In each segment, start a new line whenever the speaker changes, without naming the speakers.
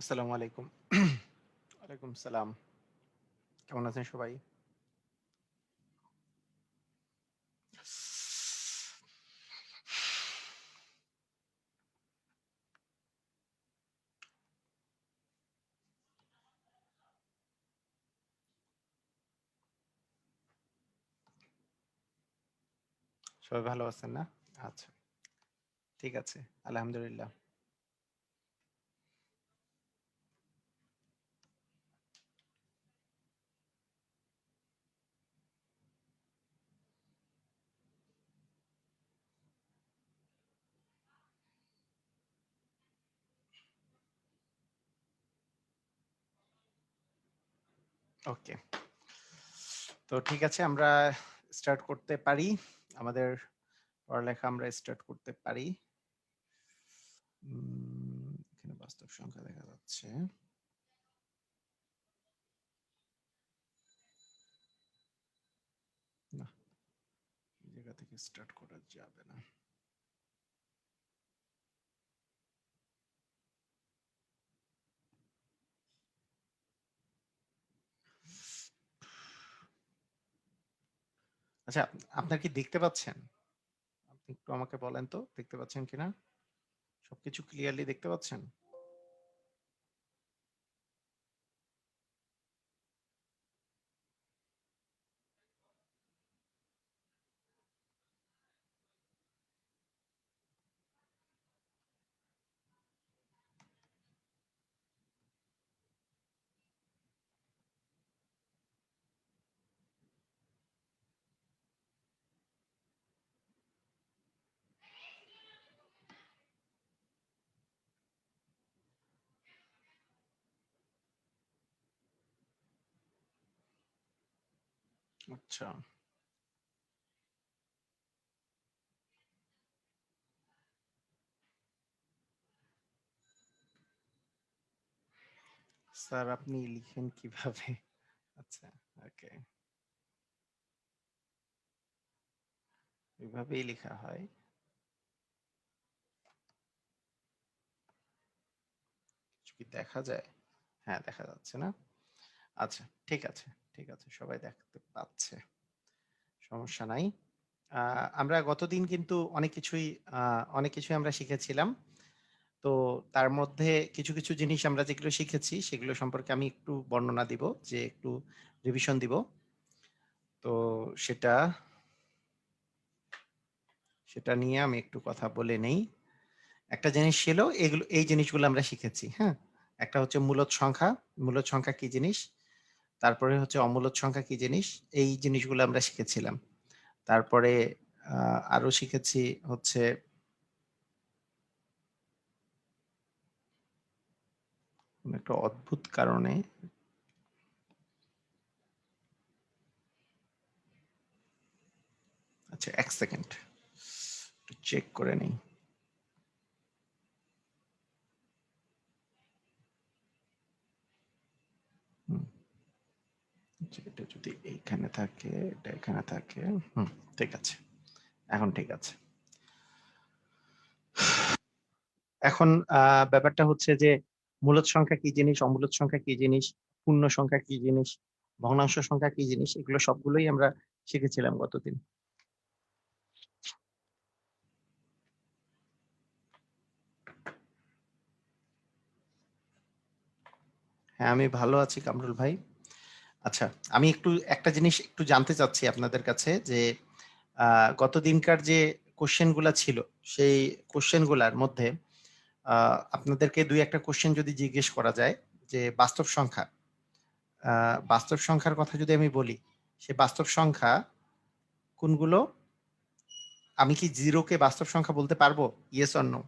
আসসালামু আলাইকুম। ওয়ালাইকুম সালাম। কেমন আছেন সবাই? সবাই ভালো আছেন না? আচ্ছা, ঠিক আছে। আলহামদুলিল্লাহ। ওকে। তো ঠিক আছে আমরা স্টার্ট করতে পারি। আমাদের পড়ালেখা আমরা স্টার্ট করতে পারি। এখানে বাস্তব সংখ্যা দেখা যাচ্ছে। না, এই জায়গা থেকে স্টার্ট করা যাবে না। আচ্ছা, আপনার কি দেখতে পাচ্ছেন? আপনি একটু আমাকে বলেন তো দেখতে পাচ্ছেন কিনা? সবকিছু ক্লিয়ারলি দেখতে পাচ্ছেন? আচ্ছা। স্যার আপনি লিখেন কিভাবে? আচ্ছা, ওকে। এভাবেই লেখা হয়। কিছু কি দেখা যায়? হ্যাঁ, দেখা যাচ্ছে না? আচ্ছা, ঠিক আছে, ঠিক আছে। সবাই দেখতে পাচ্ছে। সমস্যা নাই। আ আমরা গতদিন কিন্তু আ অনেক কিছুই আমরা শিখেছিলাম। তো তার মধ্যে কিছু জিনিস আমরা যেগুলো শিখেছি সেগুলো সম্পর্কে আমি একটু বর্ণনা দিব, যে একটু রিভিশন দিব। তো সেটা সেটা নিয়ে আমি একটু কথা বলে নেই। একটা জিনিস ছিল, এই জিনিসগুলো আমরা শিখেছি, হ্যাঁ? একটা হচ্ছে মূলদ সংখ্যা। মূলদ সংখ্যা কি জিনিস? তারপরে হচ্ছে অমূলদ সংখ্যা কি জিনিস? এই জিনিসগুলো আমরা শিখেছিলাম। তারপরে আ আরো শিখেছি হচ্ছে কোন একটা অদ্ভুত কারণে আচ্ছা ১ সেকেন্ড। একটু চেক করে নেই। হুম, আচ্ছা এটা যদি এইখানে থাকে, এটা এখানে থাকে। হুম, ঠিক আছে। এখন ঠিক আছে। এখন ব্যাপারটা হচ্ছে যে মূলদ সংখ্যা কি জিনিস, অমূলদ সংখ্যা কি জিনিস, পূর্ণ সংখ্যা কি জিনিস, ভগ্নাংশ সংখ্যা কি জিনিস, এগুলো সবগুলোই আমরা শিখেছিলাম গতদিন। হ্যাঁ, আমি ভালো আছি কামরুল ভাই। আচ্ছা, আমি একটা জিনিস একটু জানতে চাচ্ছি আপনাদের কাছে যে গতদিনকার যে কোয়েশ্চেন গুলা ছিল, সেই কোয়েশ্চেন গুলার মধ্যে আপনাদেরকে ২-১ টা কোয়েশ্চেন যদি জিজ্ঞেস করা যায় যে আ বাস্তব সংখ্যার কথা যদি আমি বলি, সে বাস্তব সংখ্যা কোনগুলো? আমি কি 0 কে বাস্তব সংখ্যা বলতে পারবো? Yes or no?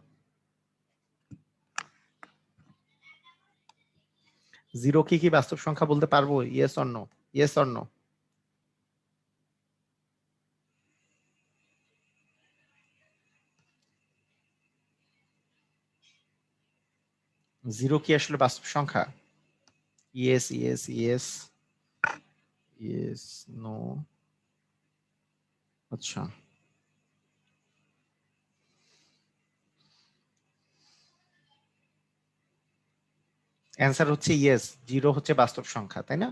0 কি বাস্তব সংখ্যা বলতে পারবো? Yes or no? Yes or no? 0 কি আসলে বাস্তব সংখ্যা? Yes, yes, yes, yes, no. আচ্ছা। অ্যান্সার হচ্ছে ইয়েস, 0 হচ্ছে বাস্তব সংখ্যা, তাই না?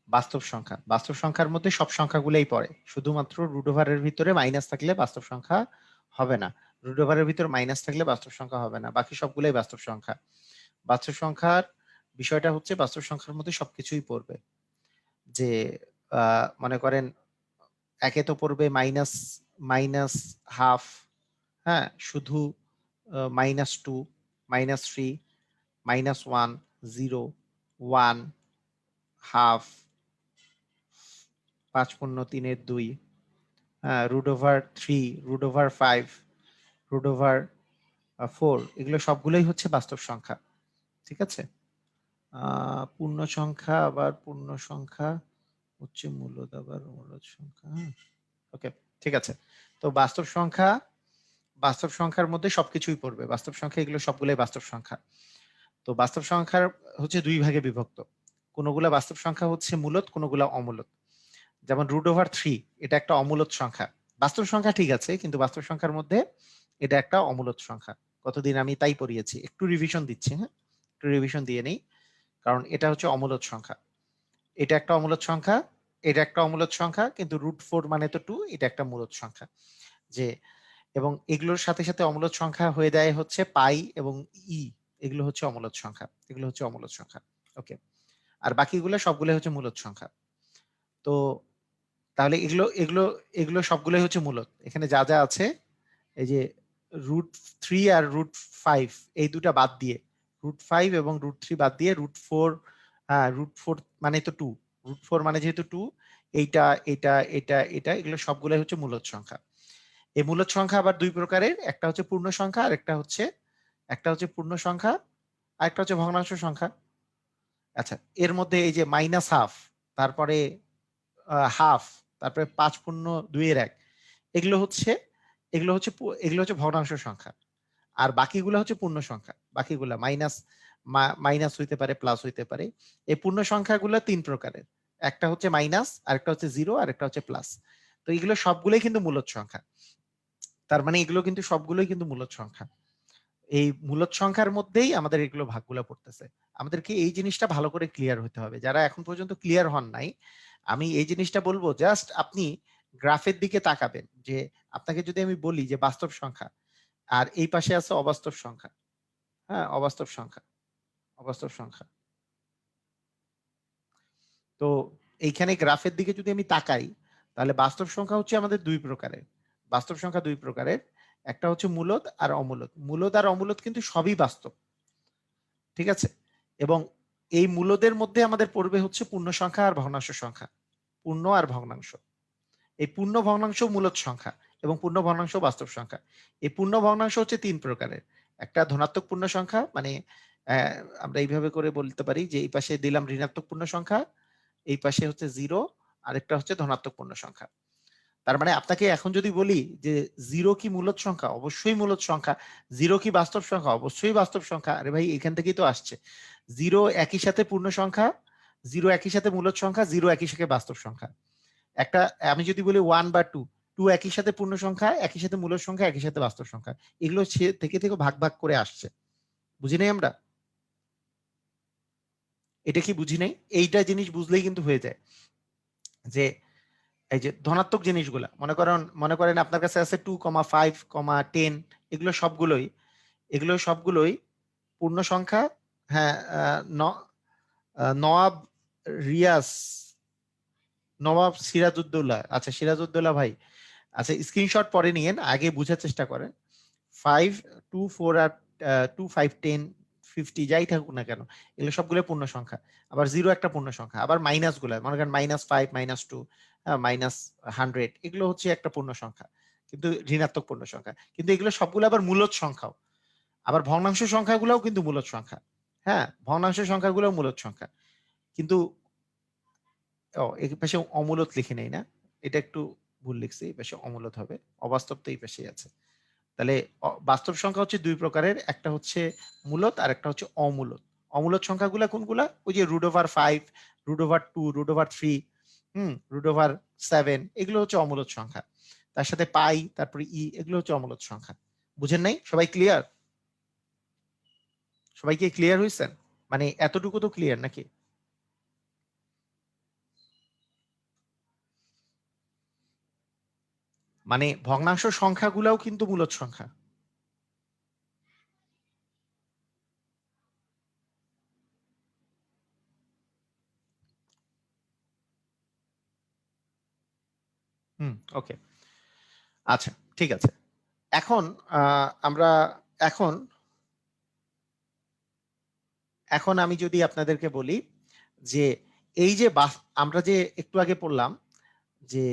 বাস্তব সংখ্যা, বাস্তব সংখ্যার মধ্যে সব সংখ্যাগুলোই পড়ে, শুধুমাত্র রুট ওভারের ভিতরে মাইনাস থাকলে বাস্তব সংখ্যা হবে না। রুট ওভারের ভিতরে মাইনাস থাকলে বাস্তব সংখ্যা হবে না, বাকি সবগুলোই বাস্তব সংখ্যা। বাস্তব সংখ্যার বিষয়টা হচ্ছে বাস্তব সংখ্যার মধ্যে সবকিছুই পড়বে। যে মনে করেন একে তো পড়বে মাইনাস, মাইনাস হাফ, হ্যাঁ, শুধু -2, -3, -1, 0, 1, হাফ, 5/3, হ্যাঁ, √3, √5, √4, এগুলো সবগুলোই হচ্ছে বাস্তব সংখ্যা। ঠিক আছে? পূর্ণ সংখ্যা আবার পূর্ণ সংখ্যা হচ্ছে মূলদ আবার মূলদ সংখ্যা। ওকে, ঠিক আছে। তো বাস্তব সংখ্যা, বাস্তব সংখ্যার মধ্যে সবকিছুই পড়বে। বাস্তব সংখ্যা এগুলো সবগুলোই বাস্তব সংখ্যা। তো বাস্তব সংখ্যার হচ্ছে দুই ভাগে বিভক্ত। কোনগুলা বাস্তব সংখ্যা হচ্ছে মূলদ, কোনগুলা অমূলদ। যেমন √3 এটা একটা অমূলদ সংখ্যা। বাস্তব সংখ্যা ঠিক আছে, কিন্তু বাস্তব সংখ্যার মধ্যে এটা একটা অমূলদ সংখ্যা। কতদিন আমি তাই পড়িয়েছি, একটু রিভিশন দিচ্ছি, হ্যাঁ, একটু রিভিশন দিয়ে নেই, কারণ এটা হচ্ছে অমূলদ সংখ্যা। এটা একটা অমূলদ সংখ্যা, এটা একটা অমূলদ সংখ্যা, কিন্তু √4 মানে তো 2, এটা একটা মূলদ সংখ্যা। যে এবং এগুলোর সাথে সাথে অমূলদ সংখ্যা হয়ে যায় হচ্ছে পাই এবং ই, এগুলো হচ্ছে অমূলদ সংখ্যা, এগুলো হচ্ছে অমূলদ সংখ্যা। ওকে, আর বাকিগুলো সবগুলো হচ্ছে মূলদ সংখ্যা। তো তাহলে এগুলো এগুলো এগুলো সবগুলোই হচ্ছে মূলদ। এখানে যা যা আছে, এই যে √3 আর √5 এই দুটা বাদ দিয়ে, √5 এবং √3 বাদ দিয়ে √4, হ্যাঁ, √4 মানে তো 2, √4 মানে যেহেতু 2, এইটা এটা এটা এটা এগুলো সবগুলোই হচ্ছে মূলদ সংখ্যা। এই মূলদ সংখ্যা আবার দুই প্রকারের, একটা হচ্ছে পূর্ণ সংখ্যা আর একটা হচ্ছে পূর্ণ সংখ্যা আর একটা হচ্ছে ভগ্নাংশ সংখ্যা। আচ্ছা, এর মধ্যে এই যে -1/2, তারপরে হাফ, তারপরে 5/2 এগুলো হচ্ছে ভগ্নাংশ সংখ্যা। আর বাকিগুলো হচ্ছে পূর্ণ সংখ্যা। বাকিগুলা মাইনাস হইতে পারে, প্লাস হইতে পারে। এই পূর্ণ সংখ্যাগুলো তিন প্রকারের, একটা হচ্ছে মাইনাস, আরেকটা হচ্ছে জিরো, আর একটা হচ্ছে প্লাস। তো এগুলো সবগুলোই কিন্তু মূলদ সংখ্যা। তার মানে এগুলো কিন্তু সবগুলোই কিন্তু মূলদ সংখ্যা। এই মূলদ সংখ্যার মধ্যেই আমাদের এগুলো ভাগগুলো পড়তেছে। আমাদেরকে এই জিনিসটা ভালো করে ক্লিয়ার হতে হবে। যারা এখন পর্যন্ত ক্লিয়ার হন নাই, আমি এই জিনিসটা বলবো, জাস্ট আপনি গ্রাফের দিকে তাকাবেন। যে আপনাকে যদি আমি বলি যে বাস্তব সংখ্যা, আর এই পাশে আছে অবাস্তব সংখ্যা, হ্যাঁ, অবাস্তব সংখ্যা, অবাস্তব সংখ্যা। তো এইখানে গ্রাফের দিকে যদি আমি তাকাই, তাহলে বাস্তব সংখ্যা হচ্ছে আমাদের দুই প্রকারের। বাস্তব সংখ্যা দুই প্রকারের, একটা হচ্ছে মূলদ আর অমূলদ। মূলদ আর অমূলদ কিন্তু সবই বাস্তব, ঠিক আছে? এবং এই মূলদের মধ্যে আমাদের পড়বে হচ্ছে পূর্ণ সংখ্যা আর ভগ্নাংশ সংখ্যা। পূর্ণ আর ভগ্নাংশ, এই পূর্ণ ভগ্নাংশ মূলদ সংখ্যা এবং পূর্ণ ভগ্নাংশ বাস্তব সংখ্যা। এই পূর্ণ ভগ্নাংশ হচ্ছে তিন প্রকারের। একটা ধনাত্মক পূর্ণ সংখ্যা, মানে আমরা এইভাবে করে বলতে পারি যে এই পাশে দিলাম ঋণাত্মক পূর্ণ সংখ্যা, এই পাশে হচ্ছে জিরো, আরেকটা হচ্ছে ধনাত্মক পূর্ণ সংখ্যা। তার মানে আপনাকে এখন যদি বলি যে জিরো কি মূলদ সংখ্যা, অবশ্যই মূলদ সংখ্যা। জিরো কি বাস্তব সংখ্যা, অবশ্যই বাস্তব সংখ্যা। আরে ভাই, এখান থেকেই তো আসছে। জিরো একই সাথে পূর্ণ সংখ্যা, জিরো একই সাথে মূলদ সংখ্যা, জিরো একই সাথে বাস্তব সংখ্যা। একটা আমি যদি বলি 1 বা 2, 2 একই সাথে পূর্ণ সংখ্যা, একই সাথে মূলদ সংখ্যা, একই সাথে বাস্তব সংখ্যা। এগুলো থেকে থেকে ভাগ ভাগ করে আসছে। বুঝি নাই আমরা? এটা কি বুঝি নাই? এইটা জিনিস বুঝলেই কিন্তু হয়ে যায়। যে এই যে ধনাত্মক জিনিসগুলা, মনে করেন আপনার কাছে আছে 2,5, 10, এগুলো সবগুলোই পূর্ণ সংখ্যা। হ্যাঁ, নওয়াব রিয়াস, নবাব সিরাজউদ্দৌলা, আচ্ছা সিরাজউদ্দৌলা ভাই, আচ্ছা স্ক্রিনশট পরে নিয়েন, আগে বুঝার চেষ্টা করেন। 5, 2, 4 আর 2, 5, 10, 50 যাই থাকুক না কেন, এগুলো সবগুলো পূর্ণ সংখ্যা। আবার জিরো একটা পূর্ণ সংখ্যা। আবার মাইনাস গুলা, মনে করেন -5, -2, -100, এগুলো হচ্ছে একটা পূর্ণ সংখ্যা, কিন্তু ঋণাত্মক পূর্ণ সংখ্যা। কিন্তু এগুলো সবগুলো আবার মূলদ সংখ্যাও। আবার ভগ্নাংশ সংখ্যাগুলোও কিন্তু মূলদ সংখ্যা। হ্যাঁ, ভগ্নাংশ সংখ্যাগুলো মূলদ সংখ্যা। কিন্তু এই পাশে অমূলদ লিখে নেই না, এটা একটু ভুল লিখছি, এই পাশে অমূলদ হবে। অবাস্তব তো এই পাশেই আছে। তাহলে বাস্তব সংখ্যা হচ্ছে দুই প্রকারের, একটা হচ্ছে মূলদ আর একটা হচ্ছে অমূলদ। অমূলদ সংখ্যাগুলা কোনগুলা? ওই যে √5, √2, √3, √7, এগুলো হচ্ছে অমূলদ সংখ্যা। তার সাথে পাই, তারপরে ই, এগুলো হচ্ছে অমূলদ সংখ্যা। বুঝেন নাই? সবাই ক্লিয়ার? সবাই কি ক্লিয়ার হয়েছেন? মানে এতটুকু তো ক্লিয়ার নাকি? মানে ভগ্নাংশ সংখ্যাগুলোও কিন্তু মূলদ সংখ্যা। ওকে, আচ্ছা ঠিক আছে। এখন আমরা এখন এখন আমি যদি আপনাদেরকে বলি যে এই যে আমরা যে একটু আগে পড়লাম যে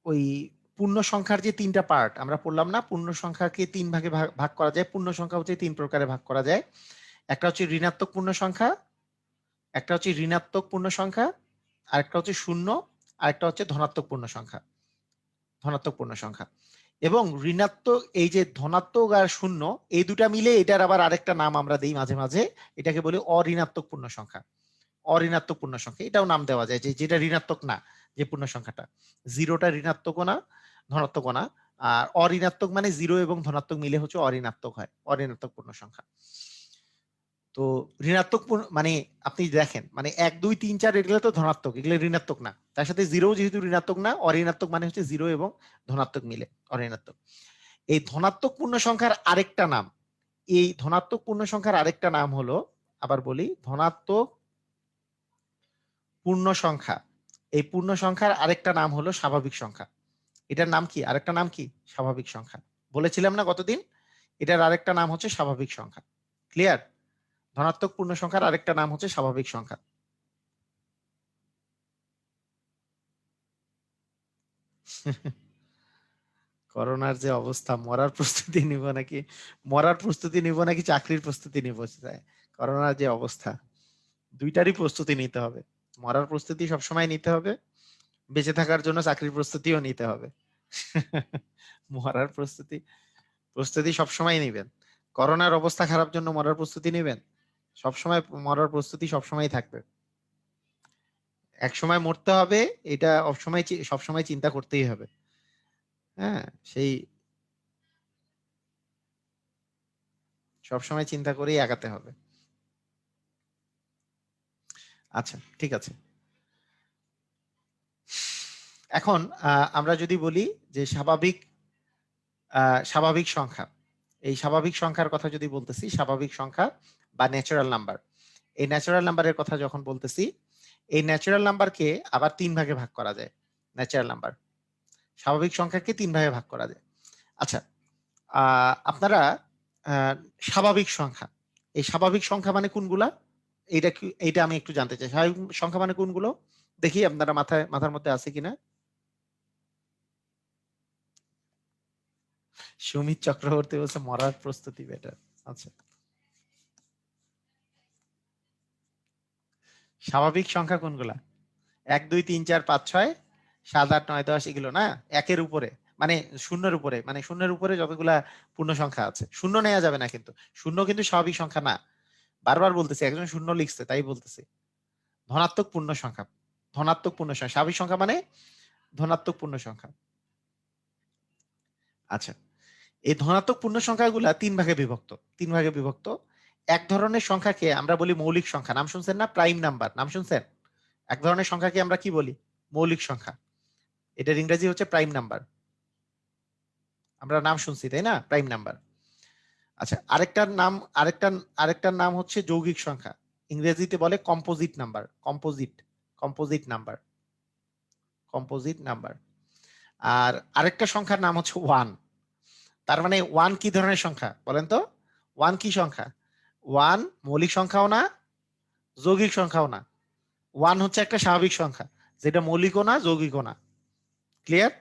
ওই পূর্ণ সংখ্যার যে তিনটা পার্ট আমরা পড়লাম না, পূর্ণ সংখ্যাকে তিন ভাগে ভাগ করা যায়। পূর্ণ সংখ্যা হচ্ছে তিন প্রকারে ভাগ করা যায়। একটা হচ্ছে ঋণাত্মক পূর্ণ সংখ্যা, একটা হচ্ছে ঋণাত্মক পূর্ণ সংখ্যা, আর একটা হচ্ছে শূন্য, আর একটা হচ্ছে ধনাত্মক পূর্ণ সংখ্যা। ধনাত্মক পূর্ণ সংখ্যা এবং ঋণাত্মক, এই যে ধনাত্মক আর শূন্য, এই দুটা মিলে এটার আবার আরেকটা নাম আমরা দিই মাঝে মাঝে, এটাকে বলি অঋণাত্মক পূর্ণ সংখ্যা। অঋণাত্মক পূর্ণ সংখ্যা এটাও নাম দেওয়া যায়, যে যেটা ঋণাত্মক না, যে পূর্ণ সংখ্যাটা। জিরোটা ঋণাত্মক না, ধনাত্মক না। আর অঋণাত্মক মানে জিরো এবং ধনাত্মক মিলে হচ্ছে অঋণাত্মক হয়, অঋণাত্মক পূর্ণ সংখ্যা। তো ঋণাত্মক মানে আপনি দেখেন, মানে 1 2 3 4 এগুলো তো ধনাত্মক, এগুলো ঋণাত্মক না। তার সাথে জিরো যেহেতু ঋণাত্মক না, অঋণাত্মক মানে হচ্ছে জিরো এবং ধনাত্মক মিলে অঋণাত্মক। এই ধনাত্মক পূর্ণ সংখ্যার আরেকটা নাম, এই ধনাত্মক পূর্ণ সংখ্যার আরেকটা নাম হলো, আবার বলি, ধনাত্মক পূর্ণ সংখ্যা। এই পূর্ণ সংখ্যার আরেকটা নাম হলো স্বাভাবিক সংখ্যা। এটার নাম কি? আরেকটা নাম কি? স্বাভাবিক সংখ্যা। বলেছিলাম না গতদিন, এটার আরেকটা নাম হচ্ছে স্বাভাবিক সংখ্যা। ক্লিয়ার? ধনাত্মক পূর্ণ সংখ্যার আরেকটা নাম হচ্ছে স্বাভাবিক সংখ্যা। করোনার যে অবস্থা, মরার প্রস্তুতি নিব নাকি, মরার প্রস্তুতি নিব নাকি চাকরির প্রস্তুতি নিব? করোনার যে অবস্থা, দুইটারই প্রস্তুতি নিতে হবে। মরার প্রস্তুতি সবসময় নিতে হবে, বেঁচে থাকার জন্য চাকরির প্রস্তুতিও নিতে হবে। মরার প্রস্তুতি প্রস্তুতি সবসময় নিবেন। করোনার অবস্থা খারাপ জন্য মরার প্রস্তুতি নেবেন? সবসময় মরার প্রস্তুতি সবসময় থাকবে। এক সময় মরতে হবে, এটা সবসময় চিন্তা করতেই হবে। হ্যাঁ, সেই সবসময় চিন্তা করেই আগাতে হবে। আচ্ছা ঠিক আছে। এখন আমরা যদি বলি যে স্বাভাবিক সংখ্যা, এই স্বাভাবিক সংখ্যার কথা যদি বলতেছি, স্বাভাবিক সংখ্যা বা ন্যাচারাল নাম্বার, এই ন্যাচারাল নাম্বারের কথা যখন বলতেছি, এই ন্যাচারাল নাম্বারকে আবার তিন ভাগে ভাগ করা যায়। ন্যাচারাল নাম্বার, স্বাভাবিক সংখ্যাকে তিন ভাগে ভাগ করা যায়। আচ্ছা, আপনারা আহ, স্বাভাবিক সংখ্যা, এই স্বাভাবিক সংখ্যা মানে কোনগুলা, এইটা আমি একটু জানতে চাই। স্বাভাবিক সংখ্যা মানে কোনগুলো দেখি আপনারা মাথার মধ্যে আছে কিনা। সুমিত চক্রবর্তী বলছে মরার প্রস্তুতি বেটার। আচ্ছা, স্বাভাবিক সংখ্যা কোনগুলা? 1 2 3 4 5 6 7 8 9 10, এগুলো না? একের উপরে, মানে শূন্যের উপরে, মানে শূন্যের উপরে যতগুলা পূর্ণ সংখ্যা আছে। শূন্য নেওয়া যাবে না কিন্তু, শূন্য কিন্তু স্বাভাবিক সংখ্যা না। বারবার বলতেছি, একজন শূন্য লিখছে তাই বলতেছি। ধনাত্মক পূর্ণ সংখ্যা, ধনাত্মক পূর্ণ সংখ্যা। স্বাভাবিক সংখ্যা মানে ধনাত্মক পূর্ণ সংখ্যা। আচ্ছা, এই ধনাত্মক পূর্ণ সংখ্যাগুলা তিন ভাগে বিভক্ত। তিন ভাগে বিভক্ত। এক ধরনের সংখ্যাকে আমরা বলি মৌলিক সংখ্যা, নাম শুনছেন না? প্রাইম নাম্বার, নাম শুনছেন? এক ধরনের সংখ্যাকে আমরা কি বলি? মৌলিক সংখ্যা। এটার ইংরেজি হচ্ছে প্রাইম নাম্বার। আমরা নাম শুনছি তাই না, প্রাইম নাম্বার। আচ্ছা, আরেকটার নাম হচ্ছে যৌগিক সংখ্যা। ইংরেজিতে বলে composite number. Composite number, composite number. আর আরেকটা সংখ্যার নাম হচ্ছে ওয়ান। তার মানে ওয়ান কি ধরনের সংখ্যা বলেন তো? ওয়ান কি সংখ্যা? ওয়ান মৌলিক সংখ্যাও না, যৌগিক সংখ্যাও না। ওয়ান হচ্ছে একটা স্বাভাবিক সংখ্যা, যেটা মৌলিকও না, যৌগিকও না। ক্লিয়ার?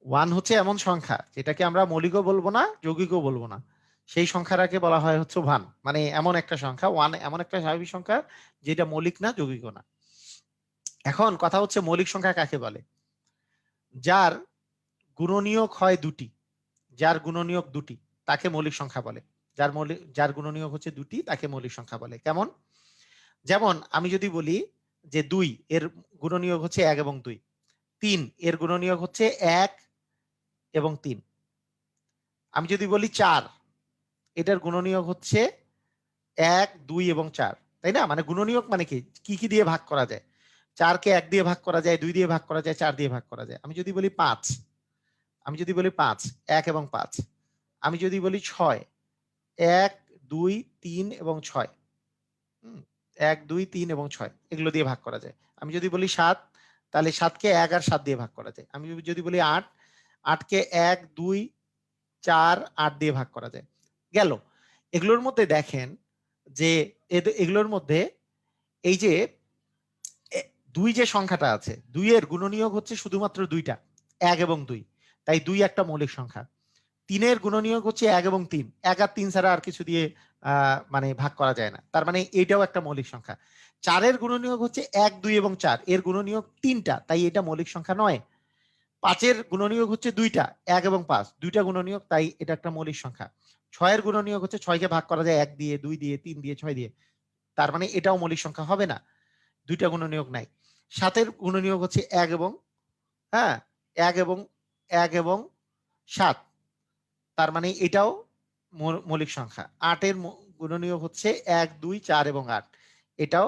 ওয়ান হচ্ছে এমন সংখ্যা যেটাকে আমরা মৌলিকও বলবো না, যৌগিকও বলবো না। সেই সংখ্যাটাকে বলা হয় হচ্ছে ওয়ান। মানে এমন একটা সংখ্যা, ওয়ান এমন একটা স্বাভাবিক সংখ্যা যেটা মৌলিক না, যৌগিকও না। এখন কথা হচ্ছে মৌলিক সংখ্যা কাকে বলে? যার গুণনীয়ক হয় দুটি, যার গুণনীয়ক দুটি তাকে মৌলিক সংখ্যা বলে। যার গুণনীয়ক হচ্ছে দুটি তাকে মৌলিক সংখ্যা বলে। কেমন? যেমন আমি যদি বলি যে 2 এর গুণনীয়ক হচ্ছে 1 এবং 2, 3 এর গুণনীয়ক হচ্ছে 1 এবং 3। আমি যদি বলি 4, এটার গুণনীয়ক হচ্ছে 1 2 এবং 4, তাই না? মানে গুণনীয়ক মানে কি কি দিয়ে ভাগ করা যায়? 4 কে 1 দিয়ে ভাগ করা যায়, 2 দিয়ে ভাগ করা যায়, 4 দিয়ে ভাগ করা যায়। আমি যদি বলি 5, 1 এবং 5, আমি যদি বলি 6, 1 2 3 এবং 6, 1 2 3 এবং 6 এগুলো দিয়ে ভাগ করা যায়। আমি যদি বলি 7, তাহলে 7 কে 1 আর 7 দিয়ে ভাগ করা যায়। আমি যদি বলি 8, 8 কে 1 2 4 8 দিয়ে ভাগ করা যায়। গেল। এগুলোর মধ্যে দেখেন যে এগুলোর মধ্যে এই যে 2 যে সংখ্যাটা আছে, 2 এর গুণনীয়ক হচ্ছে শুধুমাত্র 2টা, 1 এবং 2। তাই 2 একটা মৌলিক সংখ্যা। 3 এর গুণনীয়ক হচ্ছে 1 এবং 3, 1 আর 3 ছাড়া আর কিছু দিয়ে মানে ভাগ করা যায় না। তার মানে এটাও একটা মৌলিক সংখ্যা। 4 এর গুণনীয়ক হচ্ছে 1 2 এবং 4, এর গুণনীয়ক 3টা, তাই এটা মৌলিক সংখ্যা নয়। 5 এর গুণনীয়ক হচ্ছে 2টা, 1 এবং 5, 2টা গুণনীয়ক, তাই এটা একটা মৌলিক সংখ্যা। 6 এর গুণনীয়ক হচ্ছে 6 কে ভাগ করা যায় 1 দিয়ে, 2 দিয়ে, 3 দিয়ে, 6 দিয়ে, তার মানে এটাও মৌলিক সংখ্যা হবে না, 2টা গুণনীয়ক নাই। 7 এর গুণনীয়ক হচ্ছে 1 এবং 1 এবং 1 এবং 7, তার মানে এটাও মৌলিক সংখ্যা। 8 এর গুণনীয়ক হচ্ছে 1 2 4 এবং 8, এটাও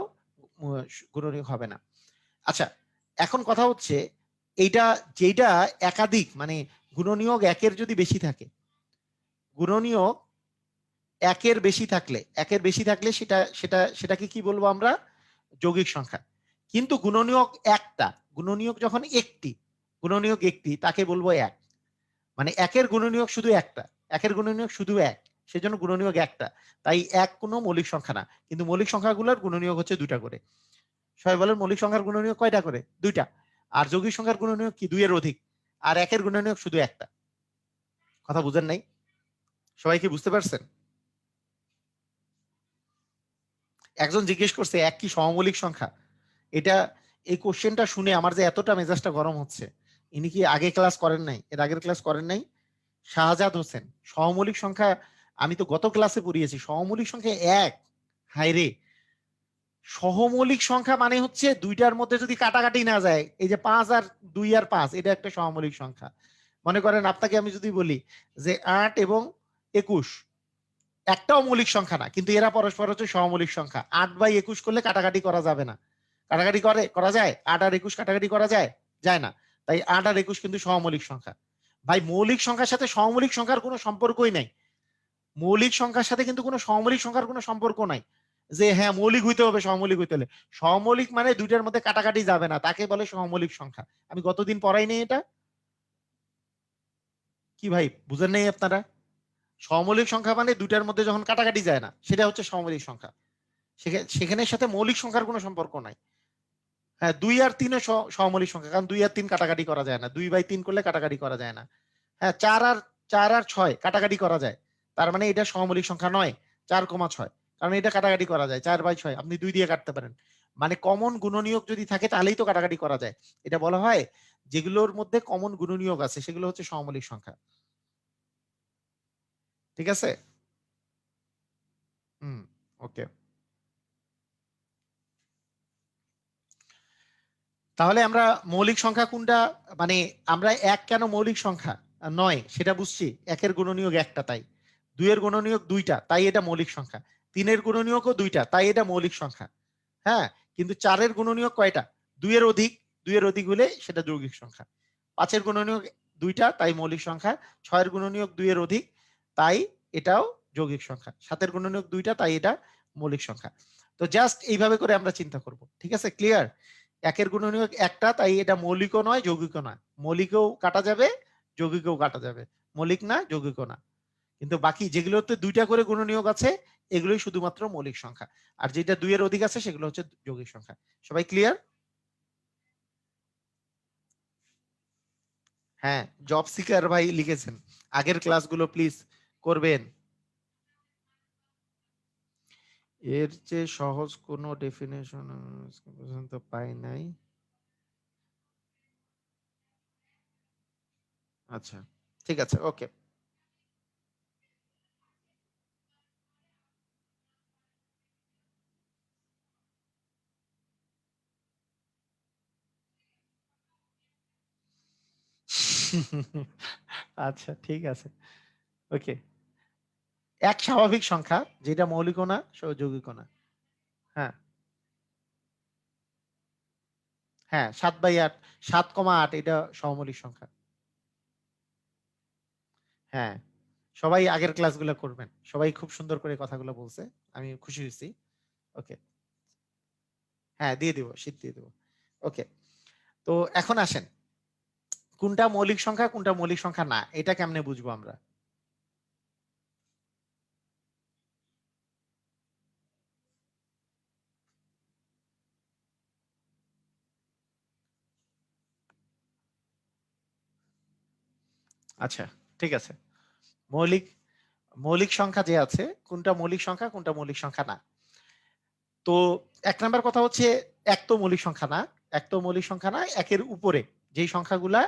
গুণনীয়ক হবে না। আচ্ছা, এখন কথা হচ্ছে এইটা যেটা একাধিক মানে গুণনীয়ক 1 এর যদি বেশি থাকে, গুণনীয়ক 1 এর বেশি থাকলে সেটাকে কি বলবো আমরা? যৌগিক সংখ্যা। কিন্তু গুণনীয়ক একটি তাকে বলবো 1, মানে 1 এর গুণনীয়ক শুধু একটা, 1 এর গুণনীয়ক শুধু 1, সেজন্য গুণনীয়ক একটা। তাই 1 কোনো মৌলিক সংখ্যা না, কিন্তু মৌলিক সংখ্যাগুলোর গুণনীয়ক হচ্ছে 2টা করে। সবাই বলেন মৌলিক সংখ্যার গুণনীয়ক কয়টা করে? 2টা। আর যৌগিক সংখ্যার গুণনীয়ক কি? 2 এর অধিক। আর 1 এর গুণনীয়ক শুধু একটা। কথা বুঝেন নাই? সবাই কি বুঝতে পারছেন? একজন জিজ্ঞেস করছে 1 কি সহমৌলিক সংখ্যা? এটা এই কোশ্চেনটা শুনে আমার যে এতটা মেজাজটা গরম হচ্ছে। ইনি কি আগে ক্লাস করেন নাই? এর আগের ক্লাস করেন নাই? শাহজাদ হোসেন, সহমৌলিক সংখ্যা আমি তো গত ক্লাসে পড়িয়েছি, সহমৌলিক সংখ্যা 1। হায়রে, সহমৌলিক সংখ্যা মানে হচ্ছে 2টার মধ্যে যদি কাটাকাটি না যায়, এই যে 5 আর 2 আর 5, এটা একটা সহমৌলিক সংখ্যা। মনে করেন আপনাকে আমি যদি বলি যে 8 এবং 21 একটাও মৌলিক সংখ্যা না, কিন্তু এরা পরস্পর হচ্ছে সহমৌলিক সংখ্যা। 8/21 করলে কাটাকাটি করা যাবে না। কাটাকাটি করা যায়? 8 আর 21 কাটাকাটি করা যায়? যায় না। তাই 8 আর 21 কিন্তু সহমৌলিক সংখ্যা। ভাই, মৌলিক সংখ্যার সাথে সহমৌলিক সংখ্যার কোনো সম্পর্কই নাই। মৌলিক সংখ্যার সাথে কিন্তু কোনো সহমৌলিক সংখ্যার কোনো সম্পর্ক নাই যে হ্যাঁ মৌলিক হইতে হবে, সহমৌলিক হইতে হলে। সহমৌলিক মানে 2টার মধ্যে কাটাকাটি যাবে না, তাকে বলে সহমৌলিক সংখ্যা। আমি গতদিন পড়াই নেই এটা? কি ভাই, বুঝেন নাই আপনারা? সহমৌলিক সংখ্যা মানে 2টার মধ্যে যখন কাটাকাটি যায় না, সেটা হচ্ছে সহমৌলিক সংখ্যা। সেখানের সাথে মৌলিক সংখ্যার কোনো সম্পর্ক নাই। হ্যাঁ, 2 আর 3 সহমৌলিক সংখ্যা, কারণ 2 আর 3 কাটাকাটি করা যায় না, 2/3 করলে কাটাকাটি করা যায় না। হ্যাঁ, 4 আর 6 কাটাকাটি করা যায়, তার মানে এটা সহমৌলিক সংখ্যা নয়। 4,6, কারণ এটা কাটাকাটি করা যায়, 4/6 আপনি 2 দিয়ে কাটতে পারেন। মানে কমন গুণনীয়ক যদি থাকে তাহলেই তো কাটাকাটি করা যায়। এটা বলা হয় যেগুলোর মধ্যে কমন গুণনীয়ক আছে সেগুলো হচ্ছে সহমৌলিক সংখ্যা। ঠিক আছে? হুম, ওকে। তাহলে আমরা মৌলিক সংখ্যা কোনটা, মানে আমরা 1 কেন মৌলিক সংখ্যা নয় সেটা বুঝছি। 1 এর গুণনীয়ক একটা, তাই 2 এর গুণনীয়ক 2টা, তাই এটা মৌলিক সংখ্যা। 3 এর গুণনীয়কও 2টা, তাই এটা মৌলিক সংখ্যা। হ্যাঁ, কিন্তু 4 এর গুণনীয়ক কয়টা? 2 এর অধিক, 2 এর অধিক হলে সেটা যৌগিক সংখ্যা। 5 এর গুণনীয়ক 2টা, তাই মৌলিক সংখ্যা। 6 এর গুণনীয়ক 2 এর অধিক, তাই এটাও যৌগিক সংখ্যা। 7 এর গুণনীয়ক 2টা, তাই এটা মৌলিক সংখ্যা। তো জাস্ট এইভাবে করে আমরা চিন্তা করব। ঠিক আছে, ক্লিয়ার? 1 এর গুণনীয়ক একটা, তাই এটা মৌলিকও নয়, যৌগিকও নয়। মৌলিকও কাটা যাবে, যৌগিকও কাটা যাবে। মৌলিক না, যৌগিকও না। কিন্তু বাকি যেগুলোতে 2টা করে গুণনীয়ক আছে, এগুলোই শুধুমাত্র মৌলিক সংখ্যা। আর যেটা 2 এর অধিক আছে সেগুলো হচ্ছে যৌগিক সংখ্যা। সবাই ক্লিয়ার? হ্যাঁ, জব সিকার ভাই লিখেছেন, আগের ক্লাসগুলো প্লিজ করবেন। এর চেয়ে সহজ কোনো ডেফিনেশন পর্যন্ত পাই নাই। আচ্ছা, ঠিক আছে, ওকে। আচ্ছা, ঠিক আছে, ওকে। এক স্বাভাবিক সংখ্যা যেটা মৌলিকও না যৌগিকও না। হ্যাঁ হ্যাঁ, 7/8, 7,8 এটা সহমৌলিক সংখ্যা। হ্যাঁ, সবাই আগের ক্লাসগুলো করবেন, সবাই খুব সুন্দর করে কথাগুলো বলছে, আমি খুশি হয়েছি। ওকে, হ্যাঁ দিয়ে দিব, শীত দিয়ে দিব। ওকে, তো এখন আসেন, কোনটা মৌলিক সংখ্যা কোনটা মৌলিক সংখ্যা না, এটা কেমনে বুঝবো আমরা? আচ্ছা ঠিক আছে, মৌলিক মৌলিক সংখ্যা যে আছে, কোনটা মৌলিক সংখ্যা কোনটা মৌলিক সংখ্যা না। তো এক নাম্বার কথা হচ্ছে, এক তো মৌলিক সংখ্যা না, এক তো মৌলিক সংখ্যা না, একের উপরে যেই সংখ্যাগুলা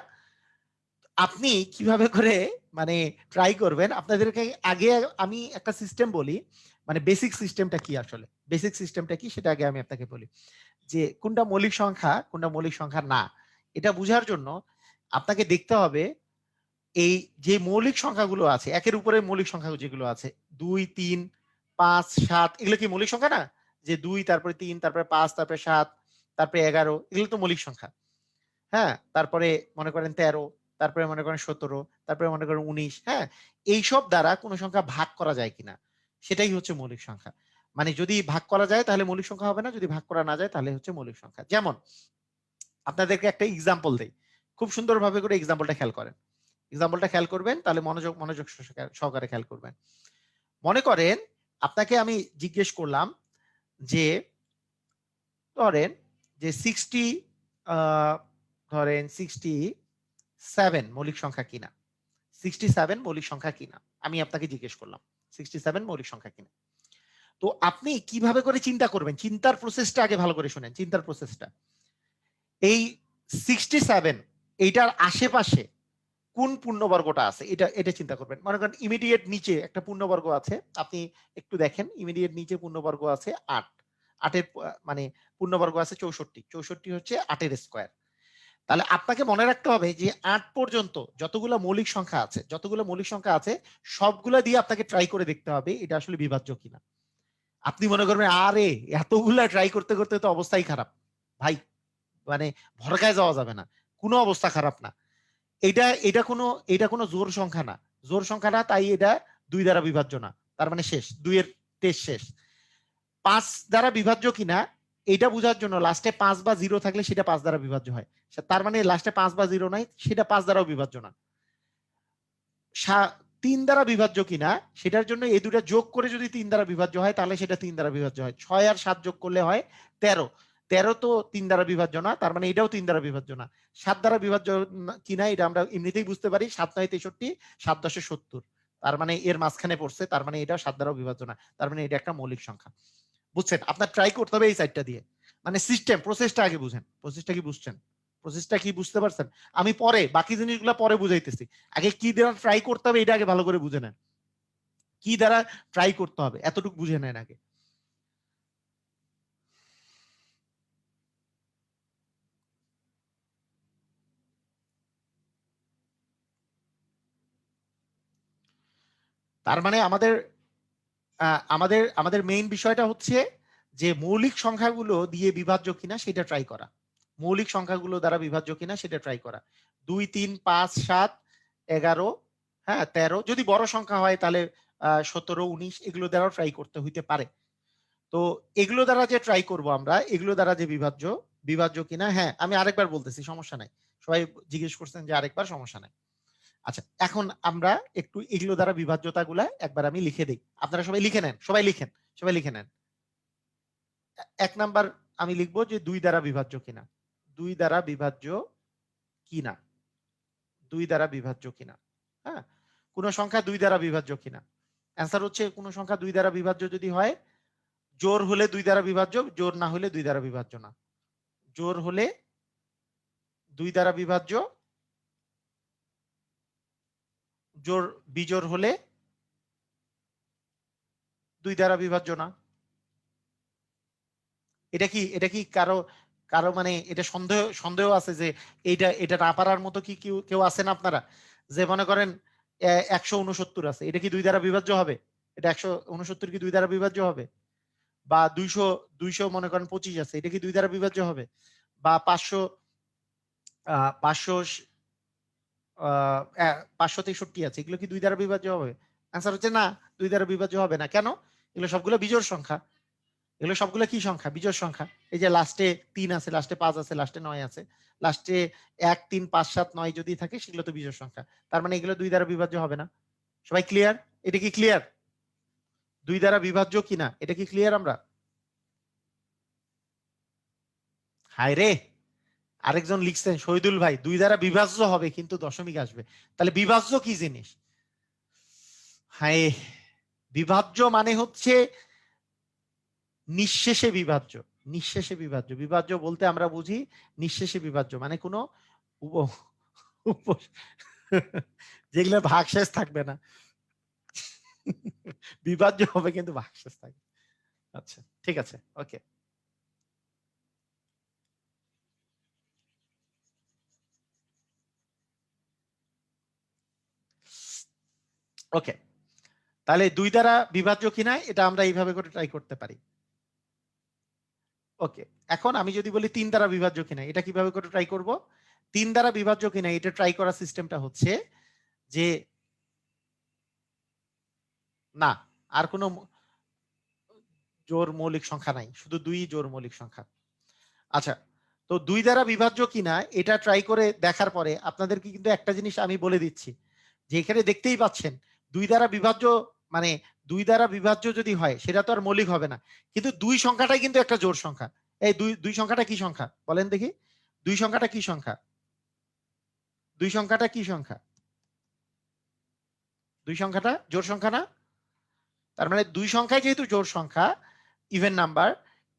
আপনি কিভাবে করে মানে ট্রাই করবেন আপনাদেরকে। আগে আমি একটা সিস্টেম বলি, মানে বেসিক সিস্টেমটা কি, আসলে বেসিক সিস্টেমটা কি সেটা আগে আমি আপনাকে বলি, যে কোনটা মৌলিক সংখ্যা কোনটা মৌলিক সংখ্যা না। এটা বোঝার জন্য আপনাকে দেখতে হবে এই যে মৌলিক সংখ্যাগুলো আছে, একের উপরে মৌলিক সংখ্যা যেগুলো আছে, 2, 3, 5, 7, এগুলো কি মৌলিক সংখ্যা না? যে 2, তারপরে 3, তারপরে 5, তারপরে 7, তারপরে 11, এগুলো তো মৌলিক সংখ্যা। হ্যাঁ, তারপরে মনে করেন 13, তারপরে মনে করেন 17, তারপরে মনে করেন 19। হ্যাঁ, এইসব দ্বারা কোনো সংখ্যা ভাগ করা যায় কিনা, সেটাই হচ্ছে মৌলিক সংখ্যা। মানে যদি ভাগ করা যায় তাহলে মৌলিক সংখ্যা হবে না, যদি ভাগ করা না যায় তাহলে হচ্ছে মৌলিক সংখ্যা। যেমন আপনাদেরকে একটা এক্সাম্পল দেই, খুব সুন্দরভাবে করে এক্সাম্পলটা খেয়াল করেন, এক্সাম্পলটা খেয়াল করবেন, তাহলে মনোযোগ মনোযোগ সহকারে খেয়াল করবেন। মনে করেন আপনাকে আমি জিজ্ঞেস করলাম যে ধরেন যে 60, ধরেন 67 মৌলিক সংখ্যা কিনা, 67 মৌলিক সংখ্যা কিনা, আমি আপনাকে জিজ্ঞেস করলাম 67 মৌলিক সংখ্যা কিনা। তো আপনি কিভাবে করে চিন্তা করবেন, চিন্তার প্রসেসটা আগে ভালো করে শুনেন, চিন্তার প্রসেসটা। এই 67 এইটার আশেপাশে কোন পূর্ণবর্গটা আছে, এটা এটা চিন্তা করবেন। মনে করেন ইমিডিয়েট নিচে একটা পূর্ণবর্গ আছে, আপনি একটু দেখেন, ইমিডিয়েট নিচে পূর্ণবর্গ আছে 8, 8এর মানে পূর্ণবর্গ আছে 64, 64 হচ্ছে 8-এর স্কয়ার। তাহলে আপনাকে মনে রাখতে হবে যে 8 পর্যন্ত যতগুলো মৌলিক সংখ্যা আছে, যতগুলো মৌলিক সংখ্যা আছে সবগুলা দিয়ে আপনাকে ট্রাই করে দেখতে হবে এটা আসলে বিভাজ্য কিনা। আপনি মনে করবেন আরে এতগুলা ট্রাই করতে করতে তো অবস্থাই খারাপ ভাই, মানে ভরকায় যাওয়া যাবে না, কোনো অবস্থা খারাপ না। এটা এটা কোনো এটা কোনো জোর সংখ্যা না, জোর সংখ্যা না, তাই এটা 2 দ্বারা বিভাজ্য না, তার মানে শেষ, 2 এর টেস্ট শেষ। 5 দ্বারা বিভাজ্য কিনা এটা বোঝার জন্য লাস্টে 5 বা 0 থাকলে সেটা 5 দ্বারা বিভাজ্য হয়, তার মানে লাস্টে 5 বা 0 নাই, সেটা 5 দ্বারাও বিভাজ্য না। 3 দ্বারা বিভাজ্য কিনা সেটার জন্য এই দুটা যোগ করে যদি 3 দ্বারা বিভাজ্য হয় তাহলে সেটা 3 দ্বারা বিভাজ্য হয়। 6 আর 7 যোগ করলে হয় 13, 13 তো 3 দ্বারা বিভাজ্য না, তার মানে এটাও 3 দ্বারা বিভাজ্য না। 7 দ্বারা বিভাজ্য কিনা এটা আমরা এমনিতেই বুঝতে পারি, 7 9 63, 7 10 70, তার মানে এর মাঝখানে পড়ছে, তার মানে এটা 7 দ্বারাও বিভাজ্য না, তার মানে এটা একটা মৌলিক সংখ্যা। বুঝছেন? আপনার ট্রাই করতে হবে এই সাইডটা দিয়ে, মানে সিস্টেম প্রসেসটা আগে বুঝেন, প্রসেসটা কি বুঝছেন, প্রসেসটা কি বুঝতে পারছেন? আমি পরে বাকি জিনিসগুলো পরে বুঝাইতেছি, আগে কি দ্বারা ট্রাই করতে হবে এটা আগে ভালো করে বুঝে নেন, কি দ্বারা ট্রাই করতে হবে এতটুকু বুঝে নেন আগে। তার মানে আমাদের আমাদের আমাদের মেইন বিষয়টা হচ্ছে যে মৌলিক সংখ্যাগুলো দিয়ে বিভাজ্য কিনা সেটা ট্রাই করা, মৌলিক সংখ্যাগুলো দ্বারা বিভাজ্য কিনা সেটা ট্রাই করা। 2 3 5 7 11, হ্যাঁ 13, যদি বড় সংখ্যা হয় তাহলে 17 19 এগুলো দ্বারাও ট্রাই করতে হইতে পারে। তো এগুলো দ্বারা যে ট্রাই করব আমরা, এগুলো দ্বারা যে বিভাজ্য বিভাজ্য কিনা, হ্যাঁ আমি আরেকবার বলতেছি, সমস্যা নাই, সবাই জিজ্ঞেস করছেন যে আরেকবার, সমস্যা নাই। আচ্ছা এখন আমরা একটু এগুলো দ্বারা বিভাজ্যতাগুলা একবার আমি লিখে দিই, আপনারা সবাই লিখে নেন, সবাই লিখেন, সবাই লিখে নেন। এক নাম্বার আমি লিখবো যে 2 দ্বারা বিভাজ্য কিনা, 2 দ্বারা বিভাজ্য কিনা, 2 দ্বারা বিভাজ্য কিনা। হ্যাঁ, কোন সংখ্যা 2 দ্বারা বিভাজ্য কিনা, অ্যান্সার হচ্ছে কোন সংখ্যা 2 দ্বারা বিভাজ্য যদি হয়, জোর হলে 2 দ্বারা বিভাজ্য, জোর না হলে 2 দ্বারা বিভাজ্য না। জোর হলে 2 দ্বারা বিভাজ্য, জোর বিজোড় হলে 2 দ্বারা বিভাজ্য না। এটা কি কারো কারো মানে এটা সন্দেহ সন্দেহ আছে যে এইটা এটা না পারার মতো কি কেউ কেউ আছেন আপনারা, যে মনে করেন 169 আছে, এটা কি 2 দ্বারা বিভাজ্য হবে? এটা 169 কি 2 দ্বারা বিভাজ্য হবে? বা 200 মনে করেন 25 আছে, এটা কি 2 দ্বারা বিভাজ্য হবে? বা 500 563 আছে, এগুলো কি 2 দ্বারা বিভাজ্য হবে? অ্যান্সার হচ্ছে না, 2 দ্বারা বিভাজ্য হবে না। কেন? এগুলো সবগুলো বিজোড় সংখ্যা। এগুলো সবগুলো কি সংখ্যা? বিজোড় সংখ্যা। এই যে লাস্টে 3 আছে, লাস্টে 5 আছে, লাস্টে 9 আছে, লাস্টে 1 3 5 7 9 যদি থাকে সেগুলো তো বিজোড় সংখ্যা। তার মানে এগুলো 2 দ্বারা বিভাজ্য হবে না। সবাই ক্লিয়ার? এটা কি ক্লিয়ার? 2 দ্বারা বিভাজ্য কিনা এটা কি ক্লিয়ার আমরা? হায় রে, আরেকজন লিখছেন শহীদুল ভাই 2 দ্বারা বিভাজ্য হবে কিন্তু দশমিক আসবে। তাহলে বিভাজ্য কি জিনিস? হায়, বিভাজ্য মানে হচ্ছে নিঃশেষে বিভাজ্য। নিঃশেষে বিভাজ্য, বিভাজ্য বলতে আমরা বুঝি নিঃশেষে বিভাজ্য মানে কোনো যেগুলো ভাগশেষ থাকবে না, বিভাজ্য হবে কিন্তু ভাগশেষ থাকবে। আচ্ছা ঠিক আছে, ওকে। ওকে, তাহলে 2 দ্বারা বিভাজ্য কিনা এটা আমরা এইভাবে করে ট্রাই করতে পারি। ওকে, এখন আমি যদি বলি 3 দ্বারা বিভাজ্য কিনা এটা কিভাবে করে ট্রাই করব? 3 দ্বারা বিভাজ্য কিনা এটা ট্রাই করার সিস্টেমটা হচ্ছে যে না, আর কোনো জোড় মৌলিক সংখ্যা নাই, শুধু 2 জোড় মৌলিক সংখ্যা। আচ্ছা, তো 2 দ্বারা বিভাজ্য কিনা এটা ট্রাই করে দেখার পরে আপনাদেরকে কিন্তু একটা জিনিস আমি বলে দিচ্ছি যে এখানে দেখতেই পাচ্ছেন 2 দ্বারা বিভাজ্য মানে 2 দ্বারা বিভাজ্য যদি হয় সেটা তো আর মৌলিক হবে না, কিন্তু 2 সংখ্যাটাই কিন্তু একটা জোড় সংখ্যা। এই 2 সংখ্যাটা কি সংখ্যা বলেন দেখি? 2 সংখ্যাটা কি সংখ্যা? 2 সংখ্যাটা কি সংখ্যা? 2 সংখ্যাটা জোড় সংখ্যা না? তার মানে 2 সংখ্যায় যেহেতু জোড় সংখ্যা, ইভেন নাম্বার,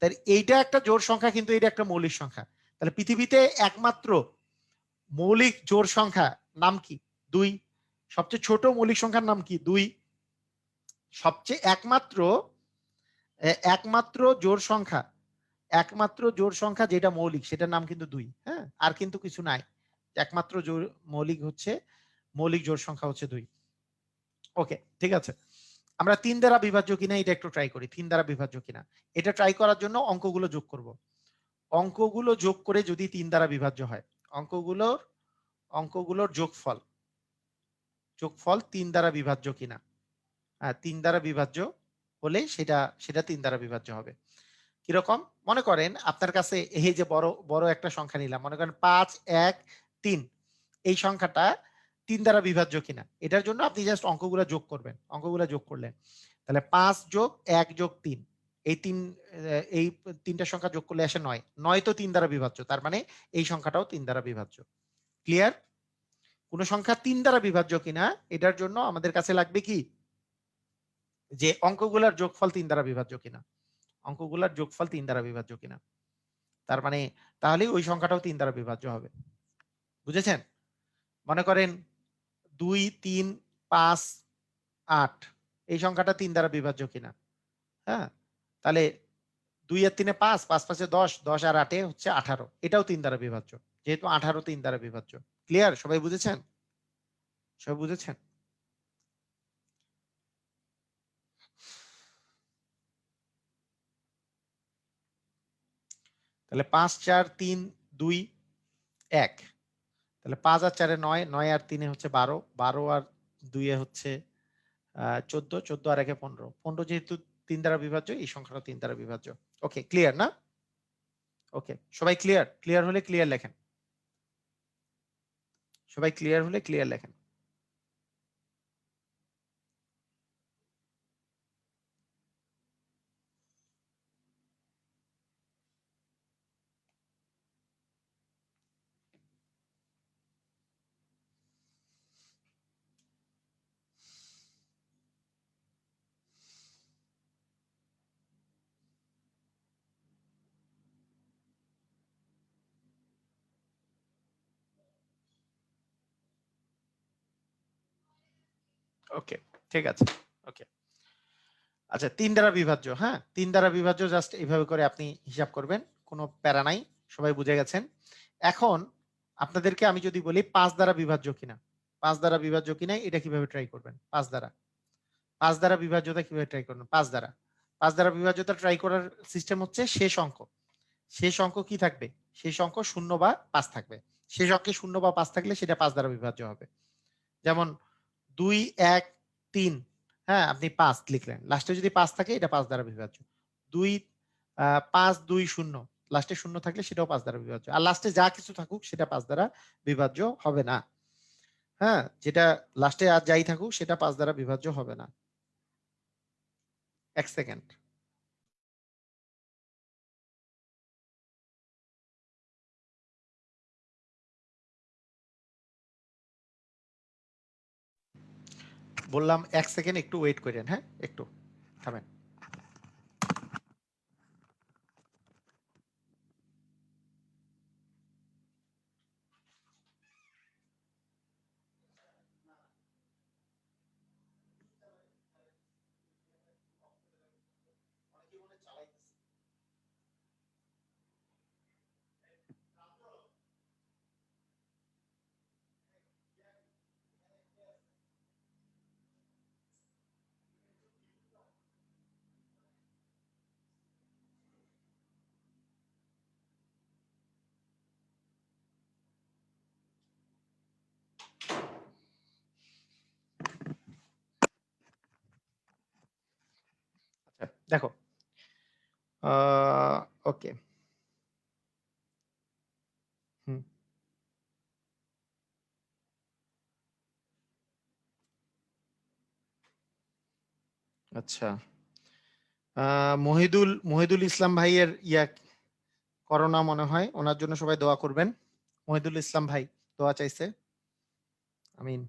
তার এইটা একটা জোড় সংখ্যা কিন্তু এটা একটা মৌলিক সংখ্যা। তাহলে পৃথিবীতে একমাত্র মৌলিক জোড় সংখ্যা নাম কি? 2। সবচেয়ে ছোট মৌলিক সংখ্যার নাম কি? 2। সবচেয়ে একমাত্র একমাত্র জোড় সংখ্যা, একমাত্র জোড় সংখ্যা যেটা মৌলিক সেটার নাম কিন্তু 2। হ্যাঁ, আর কিন্তু কিছু নাই। একমাত্র জোড় মৌলিক হচ্ছে, মৌলিক জোড় সংখ্যা হচ্ছে 2। ওকে ঠিক আছে, আমরা 3 দ্বারা বিভাজ্য কিনা এটা একটু ট্রাই করি। 3 দ্বারা বিভাজ্য কিনা এটা ট্রাই করার জন্য অঙ্কগুলো যোগ করব। অঙ্কগুলো যোগ করে যদি 3 দ্বারা বিভাজ্য হয়, অঙ্কগুলোর অঙ্কগুলোর যোগফল, যোগফল 3 দ্বারা বিভাজ্য কিনা। হ্যাঁ, 3 দ্বারা বিভাজ্য হলে সেটা সেটা 3 দ্বারা বিভাজ্য হবে। কিরকম? মনে করেন আপনার কাছে এই যে বড় বড় একটা সংখ্যা নিলাম, মনে করেন 5 1 3, এই সংখ্যাটা 3 দ্বারা বিভাজ্য কিনা এটার জন্য আপনি জাস্ট অঙ্কগুলো যোগ করবেন। অঙ্কগুলো যোগ করলেন তাহলে 5 যোগ 1 যোগ 3, এই 3 এই 3টা সংখ্যা যোগ করলে আসে 9। 9 তো 3 দ্বারা বিভাজ্য, তার মানে এই সংখ্যাটাও 3 দ্বারা বিভাজ্য। ক্লিয়ার? কোন সংখ্যা 3 দ্বারা বিভাজ্য কিনা এটার জন্য আমাদের কাছে লাগবে কি, যে অঙ্কগুলোর যোগফল 3 দ্বারা বিভাজ্য কিনা। অঙ্কগুলোর যোগফল 3 দ্বারা বিভাজ্য কিনা, তার মানে তাহলে ওই সংখ্যাটাও 3 দ্বারা বিভাজ্য হবে। বুঝেছেন? মনে করেন 2 3 5 8, এই সংখ্যাটা 3 দ্বারা বিভাজ্য কিনা। হ্যাঁ, তাহলে 2 আর 3 5, 5 5 10, 10 আর 8 হচ্ছে 18, এটাও 3 দ্বারা বিভাজ্য। যেহেতু 18 3 দ্বারা বিভাজ্য। ক্লিয়ার? সবাই বুঝেছেন? সবাই বুঝেছেন? তাহলে 5 4 3 2 1, তাহলে 5 আর 4 9, 9 আর 3 হচ্ছে 12, 12 আর 2 হচ্ছে 14, 14 আর 1 15, 15 যেহেতু 3 দ্বারা বিভাজ্য এই সংখ্যাটা 3 দ্বারা বিভাজ্য। ওকে ক্লিয়ার না? ওকে, সবাই ক্লিয়ার? ক্লিয়ার হলে ক্লিয়ার লেখেন। সবাই ক্লিয়ার হলে ক্লিয়ার লেখেন। ওকে ঠিক আছে, ওকে। আচ্ছা 3 দ্বারা বিভাজ্য, হ্যাঁ 3 দ্বারা বিভাজ্য জাস্ট এইভাবে করে আপনি হিসাব করবেন, কোনো প্যারা নাই, সবাই বুঝে গেছেন। এখন আপনাদেরকে আমি যদি বলি 5 দ্বারা বিভাজ্য কিনা, 5 দ্বারা বিভাজ্য কিনা এটা কিভাবে ট্রাই করবেন? 5 দ্বারা 5 দ্বারা বিভাজ্যতা কিভাবে ট্রাই করবেন? 5 দ্বারা। 5 দ্বারা বিভাজ্যতা ট্রাই করার সিস্টেম হচ্ছে শেষ অঙ্ক। শেষ অঙ্ক কি থাকবে? শেষ অঙ্ক 0 বা 5 থাকবে। শেষ অঙ্কে 0 বা 5 থাকলে সেটা 5 দ্বারা বিভাজ্য হবে। যেমন 2, 1, 3, হ্যাঁ? আপনি 5 লিখলেন। লাস্টে যদি 5 থাকে এটা 5 দ্বারা বিভাজ্য। 2 5, 2, 0, লাস্টে 0 থাকলে সেটাও 5 দ্বারা বিভাজ্য। আর লাস্টে যা কিছু থাকুক সেটা 5 দ্বারা বিভাজ্য হবে না। হ্যাঁ? যেটা লাস্টে আর যাই থাকুক সেটা 5 দ্বারা বিভাজ্য হবে না। 1 সেকেন্ড। বললাম 1 সেকেন্ড একটু ওয়েট করেন, হ্যাঁ? একটু থামেন। আচ্ছা, দেখো। ওকে। হুম। আচ্ছা। মহিদুল ইসলাম ভাইয়ের করোনা মনে হয়, ওনার জন্য সবাই দোয়া করবেন। মহিদুল ইসলাম ভাই দোয়া চাইছে। আমিন।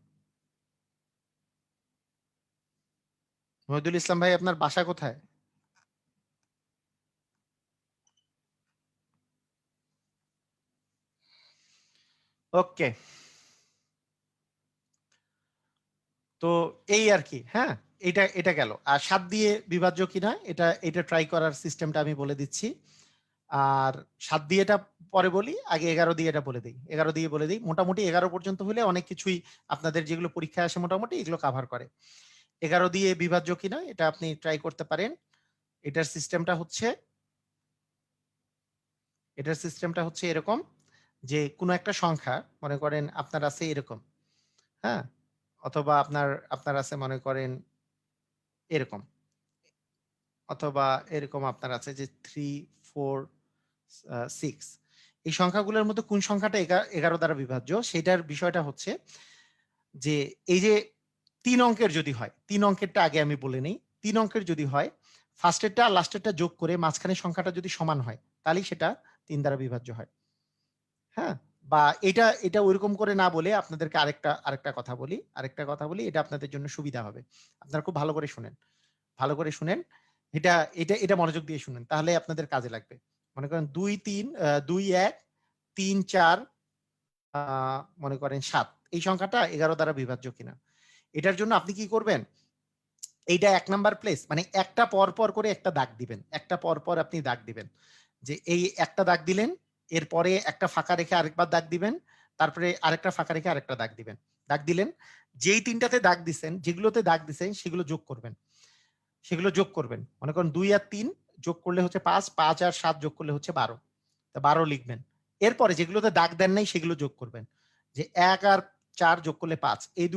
মহিদুল ইসলাম ভাই আপনার বাসা কোথায়? ওকে। তো এই আর কি, হ্যাঁ? এটা গেল। আর 7 দিয়ে বিভাজ্য কিনা এটা ট্রাই করার সিস্টেমটা আমি বলে দিচ্ছি। আর 7 দিয়ে এটা পরে বলি, আগে 11 দিয়ে এটা বলে দিই। 11 দিয়ে বলে দিই। মোটামুটি 11 পর্যন্ত হলে অনেক কিছুই আপনাদের যেগুলো পরীক্ষায় আসে মোটামুটি এগুলো কভার করে। 11 দিয়ে বিভাজ্য কিনা এটা আপনি ট্রাই করতে পারেন। এটার সিস্টেমটা হচ্ছে এরকম যে কোনো একটা সংখ্যা মনে করেন আপনার আছে এরকম, হ্যাঁ? অথবা আপনার আছে মনে করেন এরকম, অথবা এরকম আপনার আছে যে 3, 4, 6। এই সংখ্যাগুলোর মধ্যে কোন সংখ্যাটা 11 দ্বারা বিভাজ্য সেটার বিষয়টা হচ্ছে যে এই যে 3 অঙ্কের যদি হয়, 3 অঙ্কেরটা আগে আমি বলে নেই। 3 অঙ্কের যদি হয়, ফার্স্টেরটা আর লাস্টেরটা যোগ করে মাঝখানের সংখ্যাটা যদি সমান হয়, তাহলেই সেটা 3 দ্বারা বিভাজ্য হয়। হ্যাঁ? বা এটা ঐরকম করে না বলে আপনাদেরকে আরেকটা কথা বলি। এটা আপনাদের জন্য সুবিধা হবে। আপনারা খুব ভালো করে শুনেন। ভালো করে শুনেন। এটা এটা মনোযোগ দিয়ে শুনেন। তাহলে আপনাদের কাজে লাগবে। মনে করেন 2, 3, 2, 1, 3, 4, আ মনে করেন 7। এই সংখ্যাটা 11 দ্বারা বিভাজ্য কিনা। এটার জন্য আপনি কি করবেন? এইটা ১ নাম্বার প্লেস মানে একটা পর করে একটা দাগ দিবেন। একটা পর আপনি দাগ দিবেন। যে এই একটা দাগ দিলেন, এরপরে একটা ফাঁকা রেখে আরেকবার দাগ দিবেন। তারপরে আরেকটা ফাঁকা রেখে আরেকটা দাগ দিবেন। দাগ দিলেন। যেই ৩ টাতে দাগ দিছেন, যেগুলোতে দাগ দিছেন সেগুলো যোগ করবেন। মনে করেন ২ আর ৩ যোগ করলে হচ্ছে ৫, ৫ আর ৭ যোগ করলে হচ্ছে ১২। তা ১২ লিখবেন। এরপরে যেগুলোতে দাগ দেন নাই সেগুলো যোগ করবেন। যে ১ আর ৪ যোগ করলে ৫। এই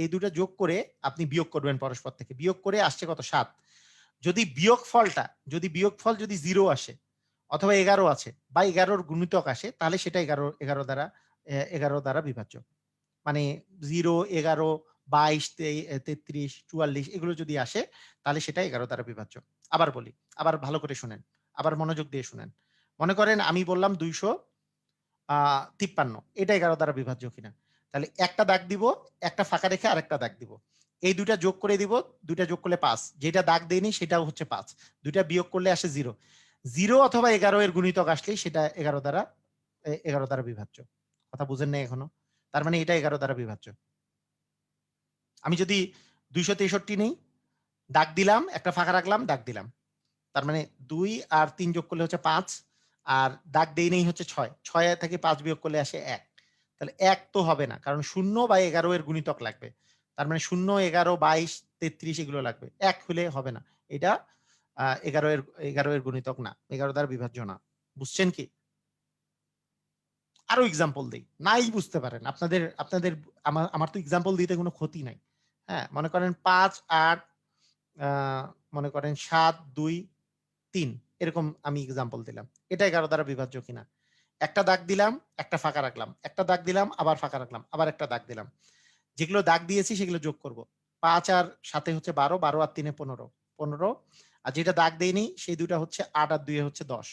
দুটা যোগ করে আপনি বিয়োগ করবেন পরস্পর থেকে। বিয়োগ করে আসছে কত? ৭। যদি বিয়োগফল যদি 0 আসে অথবা ১১ আছে বা ১১ র গুণিতক আসে তাহলে সেটা ১১ দ্বারা বিভাজ্য। মানে 0, 11, 22, 33, 44 এগুলো যদি আসে তাহলে সেটা 11 দ্বারা বিভাজ্য। আবার বলি, আবার ভালো করে শুনেন। আবার মনোযোগ দিয়ে শুনেন। মনে করেন আমি বললাম 253 এটা 11 দ্বারা বিভাজ্য কিনা। তাহলে একটা দাগ দিব, একটা ফাঁকা রেখে আরেকটা দাগ দিব। এই ২ টা যোগ করে দিব, ২ টা যোগ করলে ৫। যেটা দাগ দেইনি সেটাও হচ্ছে ৫। ২ টা বিয়োগ করলে আসে 0। 0 অথবা 11 এর গুণিতক আসলেই সেটা 11 দ্বারা বিভাজ্য। কথা বুঝেন নাই এখনো? তার মানে এটা 11 দ্বারা বিভাজ্য। আমি যদি ২৬৩ নেই, দাগ দিলাম, একটা ফাঁকা রাখলাম, দাগ দিলাম। তার মানে ২ আর ৩ যোগ করলে হচ্ছে ৫ আর দাগ দেই নেই হচ্ছে ৬। ৬ থেকে ৫ বিয়োগ করলে আসে ১। তাহলে ১ তো হবে না। কারণ ০ বা ১১ এর গুণিতক লাগবে। তার মানে ০, ১১, ২২ 33 এগুলো লাগবে, 1 হলে হবে না, এটা 11 এর গুণিতক না, 11 দ্বারা বিভাজ্য না। বুঝছেন কি? আরো এক্সাম্পল দেই, নাই বুঝতে পারেন আপনাদের আপনাদের আমার তো এক্সাম্পল দিতে কোনো ক্ষতি নাই। হ্যাঁ, মনে করেন 5 8 মনে করেন 7 2 3 এরকম আমি এক্সাম্পল দিলাম। এটা 11 দ্বারা বিভাজ্য কিনা? একটা দাগ দিলাম, একটা ফাঁকা রাখলাম, একটা দাগ দিলাম, আবার ফাঁকা রাখলাম, আবার একটা দাগ দিলাম। যেগুলো দাগ দিয়েছি সেগুলো যোগ করব। 5 আর 7 এ হচ্ছে 12, 12 আর 3 এ 15, 15 আর যেটা দাগ দেইনি সেই দুইটা হচ্ছে 8 আর 2 এ হচ্ছে 10।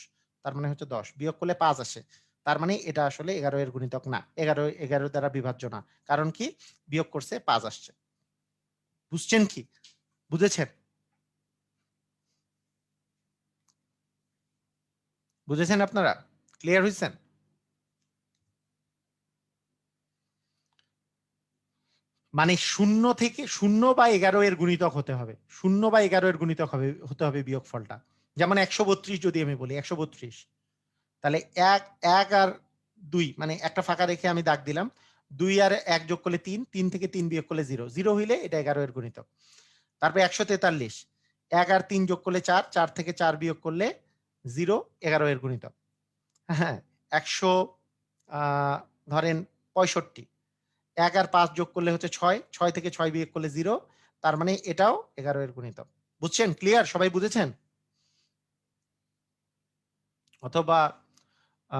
তার মানে হচ্ছে 10 বিয়োগ করলে 5 আসে। তার মানে এটা আসলে 11 এর গুণিতক না। 11 দ্বারা বিভাজ্য না। কারণ কি? বিয়োগ করছে 5 আসছে। বুঝছেন কি? বুঝেছেন? বুঝেছেন আপনারা? ক্লিয়ার হইছেন? মানে 0 থেকে 0 বা 11 এর গুণিতক হতে হবে। 0 বা 11 এর গুণিতক হতে হবে বিয়োগফলটা। যেমন 132 যদি আমি বলি 132, তাহলে 1 আর 2 মানে একটা ফাঁকা রেখে আমি দাগ দিলাম। 2 আর 1 যোগ করলে 3, 3 থেকে 3 বিয়োগ করলে 0, 0 হইলে এটা 11 এর গুণিতক। তারপর 143, 1 আর 3 যোগ করলে 4, 4 থেকে 4 বিয়োগ করলে 0, 11 এর গুণিতক। হ্যাঁ, 100 ধরেন 65, 1 আর 5 যোগ করলে হচ্ছে 6, 6 থেকে 6 বিয়োগ করলে 0, তার মানে এটাও 11 এর গুণিতক। বুঝছেন? ক্লিয়ার? সবাই বুঝেছেন? অথবা আ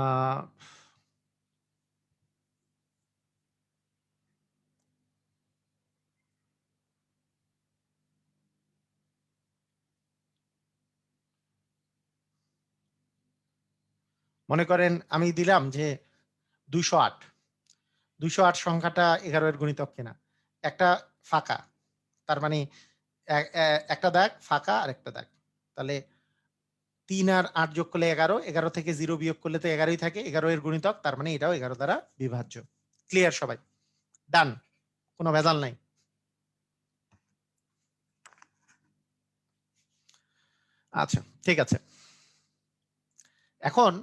মনে করেন আমি দিলাম যে 208, 208 সংখ্যাটা 11 এর গুণিতক কিনা? একটা ফাঁকা। তার মানে একটা দাগ ফাঁকা আর একটা দাগ। তাহলে 3 আর 8 যোগ করলে 11, 11 থেকে 0 বিয়োগ করলে তো 11ই থাকে। 11 এর গুণিতক, তার মানে এটাও 11 দ্বারা বিভাজ্য। ক্লিয়ার সবাই? ডান। কোনো ভেজাল নাই। আচ্ছা, ঠিক আছে। এখন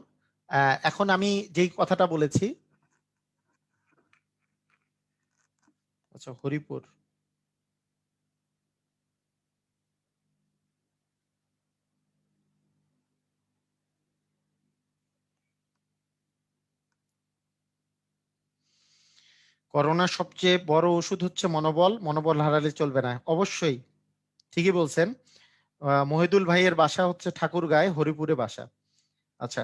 এখন আমি যেই কথাটা বলেছি, আচ্ছা হরিপুর। করোনার সবচেয়ে বড় ওষুধ হচ্ছে মনোবল। মনোবল হারালে চলবে না। অবশ্যই ঠিকই বলছেন। মহিদুল ভাইয়ের বাসা হচ্ছে ঠাকুরগাঁয়, হরিপুরে বাসা। আচ্ছা,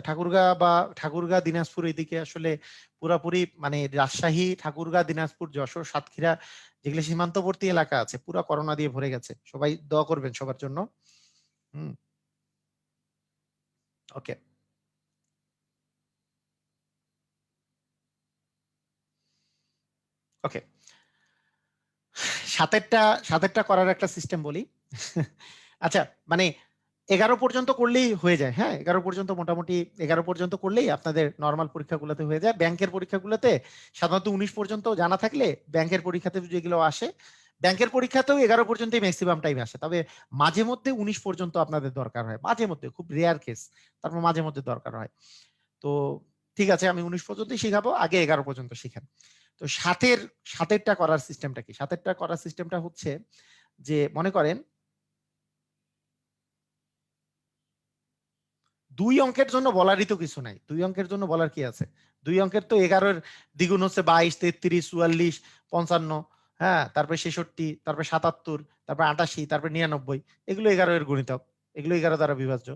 ঠাকুরগাঁ দিনাজপুর এদিকে আসলে পুরাপুরি মানে রাজশাহী, ঠাকুরগাঁ, দিনাজপুর, যশোর, সাতক্ষীরা যেগুলো সীমান্তবর্তী এলাকা আছে পুরা করোনা দিয়ে ভরে গেছে। সবাই দোয়া করবেন সবার জন্য। হুম, ওকে। ওকে, সাতেরটা সাতেরটা করার একটা সিস্টেম বলি। আচ্ছা, মানে 11 পর্যন্ত করলেই হয়ে যায়। হ্যাঁ, 11 পর্যন্ত মোটামুটি 11 পর্যন্ত করলেই আপনাদের নরমাল পরীক্ষাগুলোতে হয়ে যায়। ব্যাংকের পরীক্ষাগুলোতে সাধারণত 19 পর্যন্ত জানা থাকলে ব্যাংকের পরীক্ষাতে যেগুলো আসে, ব্যাংকের পরীক্ষাতেও 11 পর্যন্তই ম্যাক্সিমাম টাইম আসে। তবে মাঝে মধ্যে 19 পর্যন্ত আপনাদের দরকার হয়। মাঝে মধ্যে, খুব রেয়ার কেস। তারপর মাঝে মধ্যে দরকার হয়। তো ঠিক আছে, আমি 19 পর্যন্তই শিখাবো, আগে 11 পর্যন্ত শিখান। তো সাতেরটা করার সিস্টেমটা কি? সাতেরটা করার সিস্টেমটা হচ্ছে যে মনে করেন 2 অঙ্কের জন্য বলারই তো কিছু নাই। 2 অঙ্কের জন্য বলার কি আছে? 2 অঙ্কের তো 11 এর দ্বিগুণ হচ্ছে 22, 33, 44, 55, হ্যাঁ, তারপরে 66, তারপরে 77, তারপরে 88, তারপরে 99। এগুলো 11 এর গুণিতক। এগুলো 11 দ্বারা বিভাজ্য।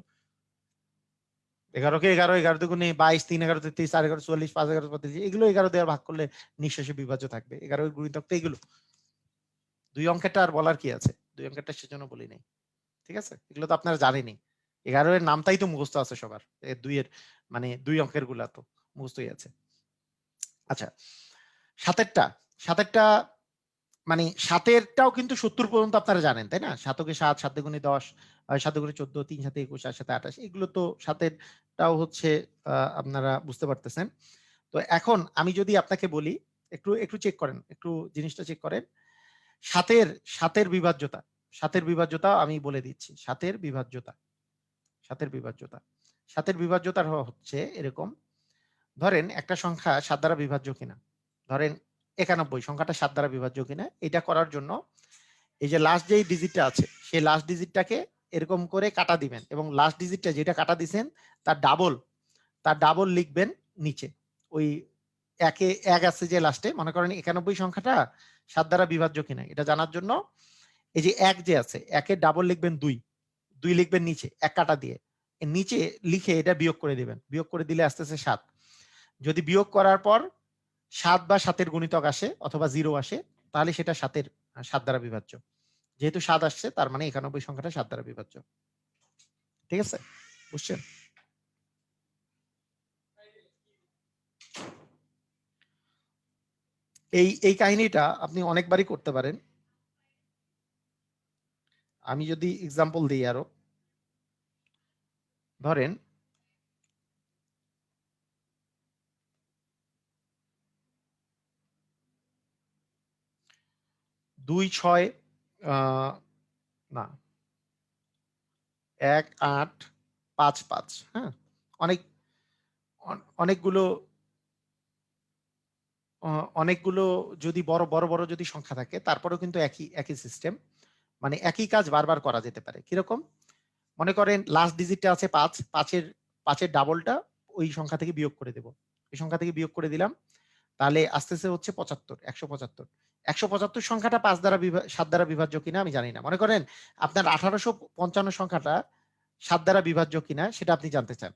11 কে 11, 11 দুগুণে 22, 3 11 33, 4 11 44, 5 11 35, এগুলো 11 দিয়ে ভাগ করলে নিঃশেষে বিভাজ্য থাকবে। 11 এর গুণিতক তো এগুলো। 2 অঙ্কেরটা আর বলার কি আছে? 2 অঙ্কেরটা সেজন্য বলি নাই। ঠিক আছে? এগুলো তো আপনারা জানেনই। 11 এর নামটাই তো মুখস্থ আছে সবার। 2 এর মানে 2 অঙ্কের গুলা তো মুখস্থই আছে। আচ্ছা, সাতেরটা সাতেরটা মানে সাতেরটাও কিন্তু 70 পর্যন্ত আপনারা জানেন, তাই না? সাতকে 7, 7 দুগুণে 10, 7 দুগুণে 14, 3 7 21, 8 7 28, এগুলো তো সাতেরটাও হচ্ছে আপনারা বুঝতে পারতেছেন। তো এখন আমি যদি আপনাকে বলি, একটু একটু চেক করেন, একটু জিনিসটা চেক করেন। সাতের সাতের বিভাজ্যতা, সাতের বিভাজ্যতা আমি বলে দিচ্ছি। সাতের বিভাজ্যতা সাতের বিভাজ্যতা হচ্ছে এরকম। ধরেন একটা সংখ্যা 7 দ্বারা বিভাজ্য কিনা, ধরেন 91 সংখ্যাটা 7 দ্বারা বিভাজ্য কিনা, এটা করার জন্য এই যে লাস্ট যেই ডিজিটটা আছে সেই লাস্ট ডিজিটটাকে এরকম করে কাটা দিবেন এবং লাস্ট ডিজিটটা যেটা কাটা দিছেন তার ডাবল লিখবেন নিচে। ওই একে এক আছে যে লাস্টে, মনে করেন 91 সংখ্যাটা 7 দ্বারা বিভাজ্য কিনা এটা জানার জন্য এই যে এক যে আছে একের ডাবল লিখবেন 2 লিখবেন নিচে এক কাটা দিয়ে, নিচে লিখে এটা বিয়োগ করে দিবেন। বিয়োগ করে দিলে আসতেছে 7। যদি বিয়োগ করার পর 7 বা 7-এর গুণিতক আসে অথবা 0 আসে তাহলে সেটা 7 দ্বারা বিভাজ্য। যেহেতু 7 আসছে তার মানে 91 সংখ্যাটা 7 দ্বারা বিভাজ্য। ঠিক আছে, বুঝছেন? এই কাহিনীটা আপনি অনেকবারই করতে পারেন। আমি যদি এক্সাম্পল দিই আরো, ধরেন 2 6 না 1 8 5 5, হ্যাঁ অনেক অনেকগুলো অনেকগুলো যদি বড় বড় বড় যদি সংখ্যা থাকে তারপরেও কিন্তু একই সিস্টেম, মানে একই কাজ বারবার করা যেতে পারে। কিরকম? মনে করেন লাস্ট ডিজিটটা আছে 5, 5-এর ডাবলটা ওই সংখ্যা থেকে বিয়োগ করে দেব। এই সংখ্যা থেকে বিয়োগ করে দিলাম, তাহলে আসতেছে হচ্ছে 75, 175। 175 সংখ্যাটা 7 দ্বারা বিভাজ্য কিনা আমি জানি না। মনে করেন আপনার 1855 সংখ্যাটা 7 দ্বারা বিভাজ্য কিনা সেটা আপনি জানতে চান।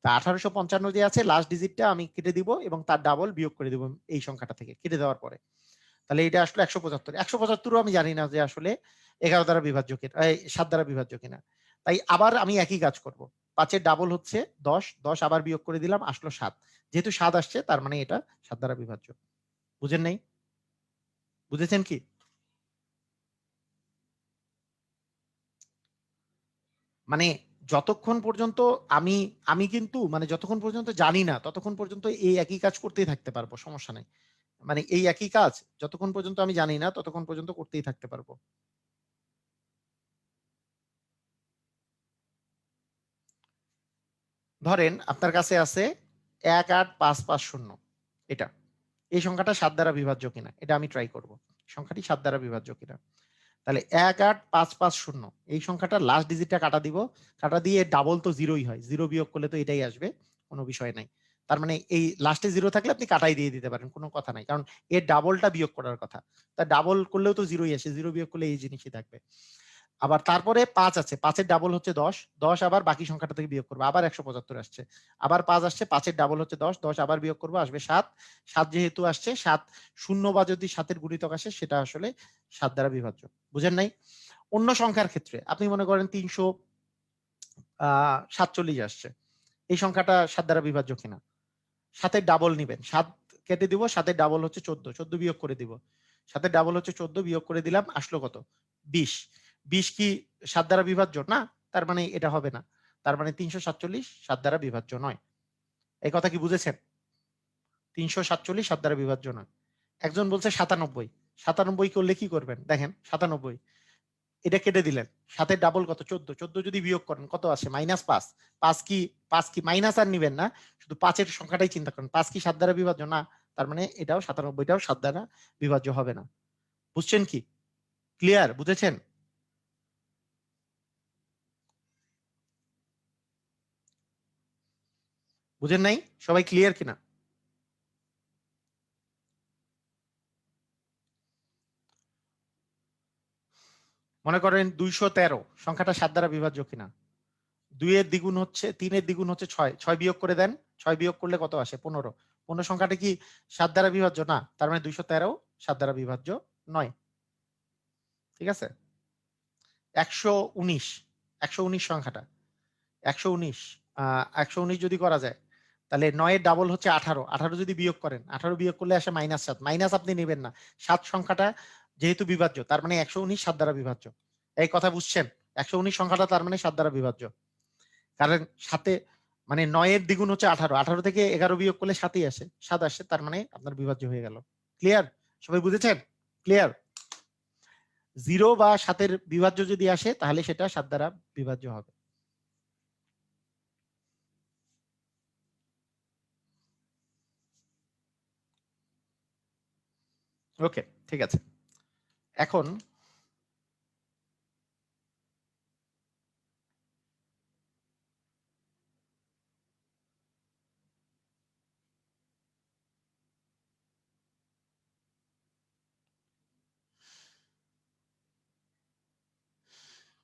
তা 1855 যে আছে লাস্ট ডিজিটটা আমি কেটে দিব এবং তার ডাবল বিয়োগ করে দিব এই সংখ্যাটা থেকে। কেটে দেওয়ার পরে তাহলে এটা আসলে 175। 175ও আমি জানি না যে আসলে 11 দ্বারা বিভাজ্য কিনা, 7 দ্বারা বিভাজ্য কিনা। তাই আবার আমি একই কাজ করব। 5-এর ডাবল হচ্ছে 10, 10 আবার বিয়োগ করে দিলাম, আসলো 7। যেহেতু 7 আসছে তার মানে এটা 7 দ্বারা বিভাজ্য। বুঝেন নাই? বুঝেছেন কি? মানে যতক্ষণ পর্যন্ত আমি আমি কিন্তু মানে যতক্ষণ পর্যন্ত জানি না ততক্ষণ পর্যন্ত এই একই কাজ করতেই থাকতে পারবো, সমস্যা নাই। মানে এই একই কাজ যতক্ষণ পর্যন্ত আমি জানি না ততক্ষণ পর্যন্ত করতেই থাকতে পারবো। ধরেন আপনার কাছে আছে 18550, এটা এই সংখ্যাটা 7 দ্বারা বিভাজ্য কিনা এটা আমি ট্রাই করব। সংখ্যাটি 7 দ্বারা বিভাজ্য কিনা। তাহলে 18550 এই সংখ্যাটা লাস্ট ডিজিটটা কাটা দিব, কাটা দিয়ে ডাবল তো জিরোই হয়, জিরো বিয়োগ করলে তো এটাই আসবে, কোনো বিষয় নাই। তার মানে এই লাস্টে জিরো থাকলে আপনি কাটাই দিয়ে দিতে পারেন, কোনো কথা নাই, কারণ এর ডাবলটা বিয়োগ করার কথা। তা ডাবল করলেও তো জিরোই আসে, জিরো বিয়োগ করলে এই জিনিসই থাকবে। আবার তারপরে 5 আছে, 5-এর ডাবল হচ্ছে 10, 10 আবার বাকি সংখ্যাটা থেকে বিয়োগ করবো, আবার 175 আসছে। আবার 5 আসছে, 5-এর ডাবল হচ্ছে 10, 10 আবার বিয়োগ করবো, আসবে 7। 7 যেহেতু আসছে, 7 শূন্য বা যদি 7-এর গুণিতক আসে সেটা আসলে 7 দ্বারা বিভাজ্য। বুঝেন নাই? অন্য সংখ্যার ক্ষেত্রে আপনি মনে করেন 347 আসছে, এই সংখ্যাটা 7 দ্বারা বিভাজ্য কিনা। 7-এর ডাবল নিবেন, 7 কেটে দিব, 7-এর ডাবল হচ্ছে 14, 14 বিয়োগ করে দিব। 7-এর ডাবল হচ্ছে 14, বিয়োগ করে দিলাম, আসলো কত? 20। 20 কি 7 দ্বারা বিভাজ্য না? তার মানে এটা হবে না। তার মানে 347 7 দ্বারা বিভাজ্য নয়। এই কথা কি বুঝেছেন? 347 7 দ্বারা বিভাজ্য নয়। একজন বলছে 97, 97 করলে কি করবেন? দেখেন 97, এটা কেটে দিলেন, 7-এর ডাবল কত? 14, 14 যদি বিয়োগ করেন কত আসে? -5। 5 কি মাইনাস আর নিবেন না, শুধু 5-এর সংখ্যাটাই চিন্তা করেন। 5 কি 7 দ্বারা বিভাজ্য না? তার মানে এটাও 97টাও 7 দ্বারা বিভাজ্য হবে না। বুঝছেন কি? ক্লিয়ার? বুঝেছেন? বুঝেন নাই? সবাই ক্লিয়ার কিনা? মনে করেন 213 সংখ্যাটা 7 দ্বারা বিভাজ্য কিনা। 2-এর দ্বিগুণ হচ্ছে 3-এর দ্বিগুণ হচ্ছে 6, 6 বিয়োগ করে দেন, 6 বিয়োগ করলে কত আসে? 15। 15 সংখ্যাটা কি 7 দ্বারা বিভাজ্য না? তার মানে 213 7 দ্বারা বিভাজ্য নয়। ঠিক আছে? 119, 119 সংখ্যাটা 119, 119 যদি করা যায় তাহলে 9-এর ডাবল হচ্ছে 18, 18 যদি বিয়োগ করেন, 18 বিয়োগ করলে আসে -7, মাইনাস আপনি নেবেন না। 7 সংখ্যাটা যেহেতু বিভাজ্য তার মানে 119 7 দ্বারা বিভাজ্য। এই কথা বুঝছেন? 119 সংখ্যাটা তার মানে 7 দ্বারা বিভাজ্য, কারণ সাথে মানে 9-এর দ্বিগুণ হচ্ছে 18, 18 থেকে 11 বিয়োগ করলে 7ই আসে, 7 আসে, তার মানে আপনার বিভাজ্য হয়ে গেল। ক্লিয়ার? সবাই বুঝেছেন? ক্লিয়ার? 0 বা 7-এর বিভাজ্য যদি আসে তাহলে সেটা 7 দ্বারা বিভাজ্য হবে। ওকে, ঠিক আছে। এখন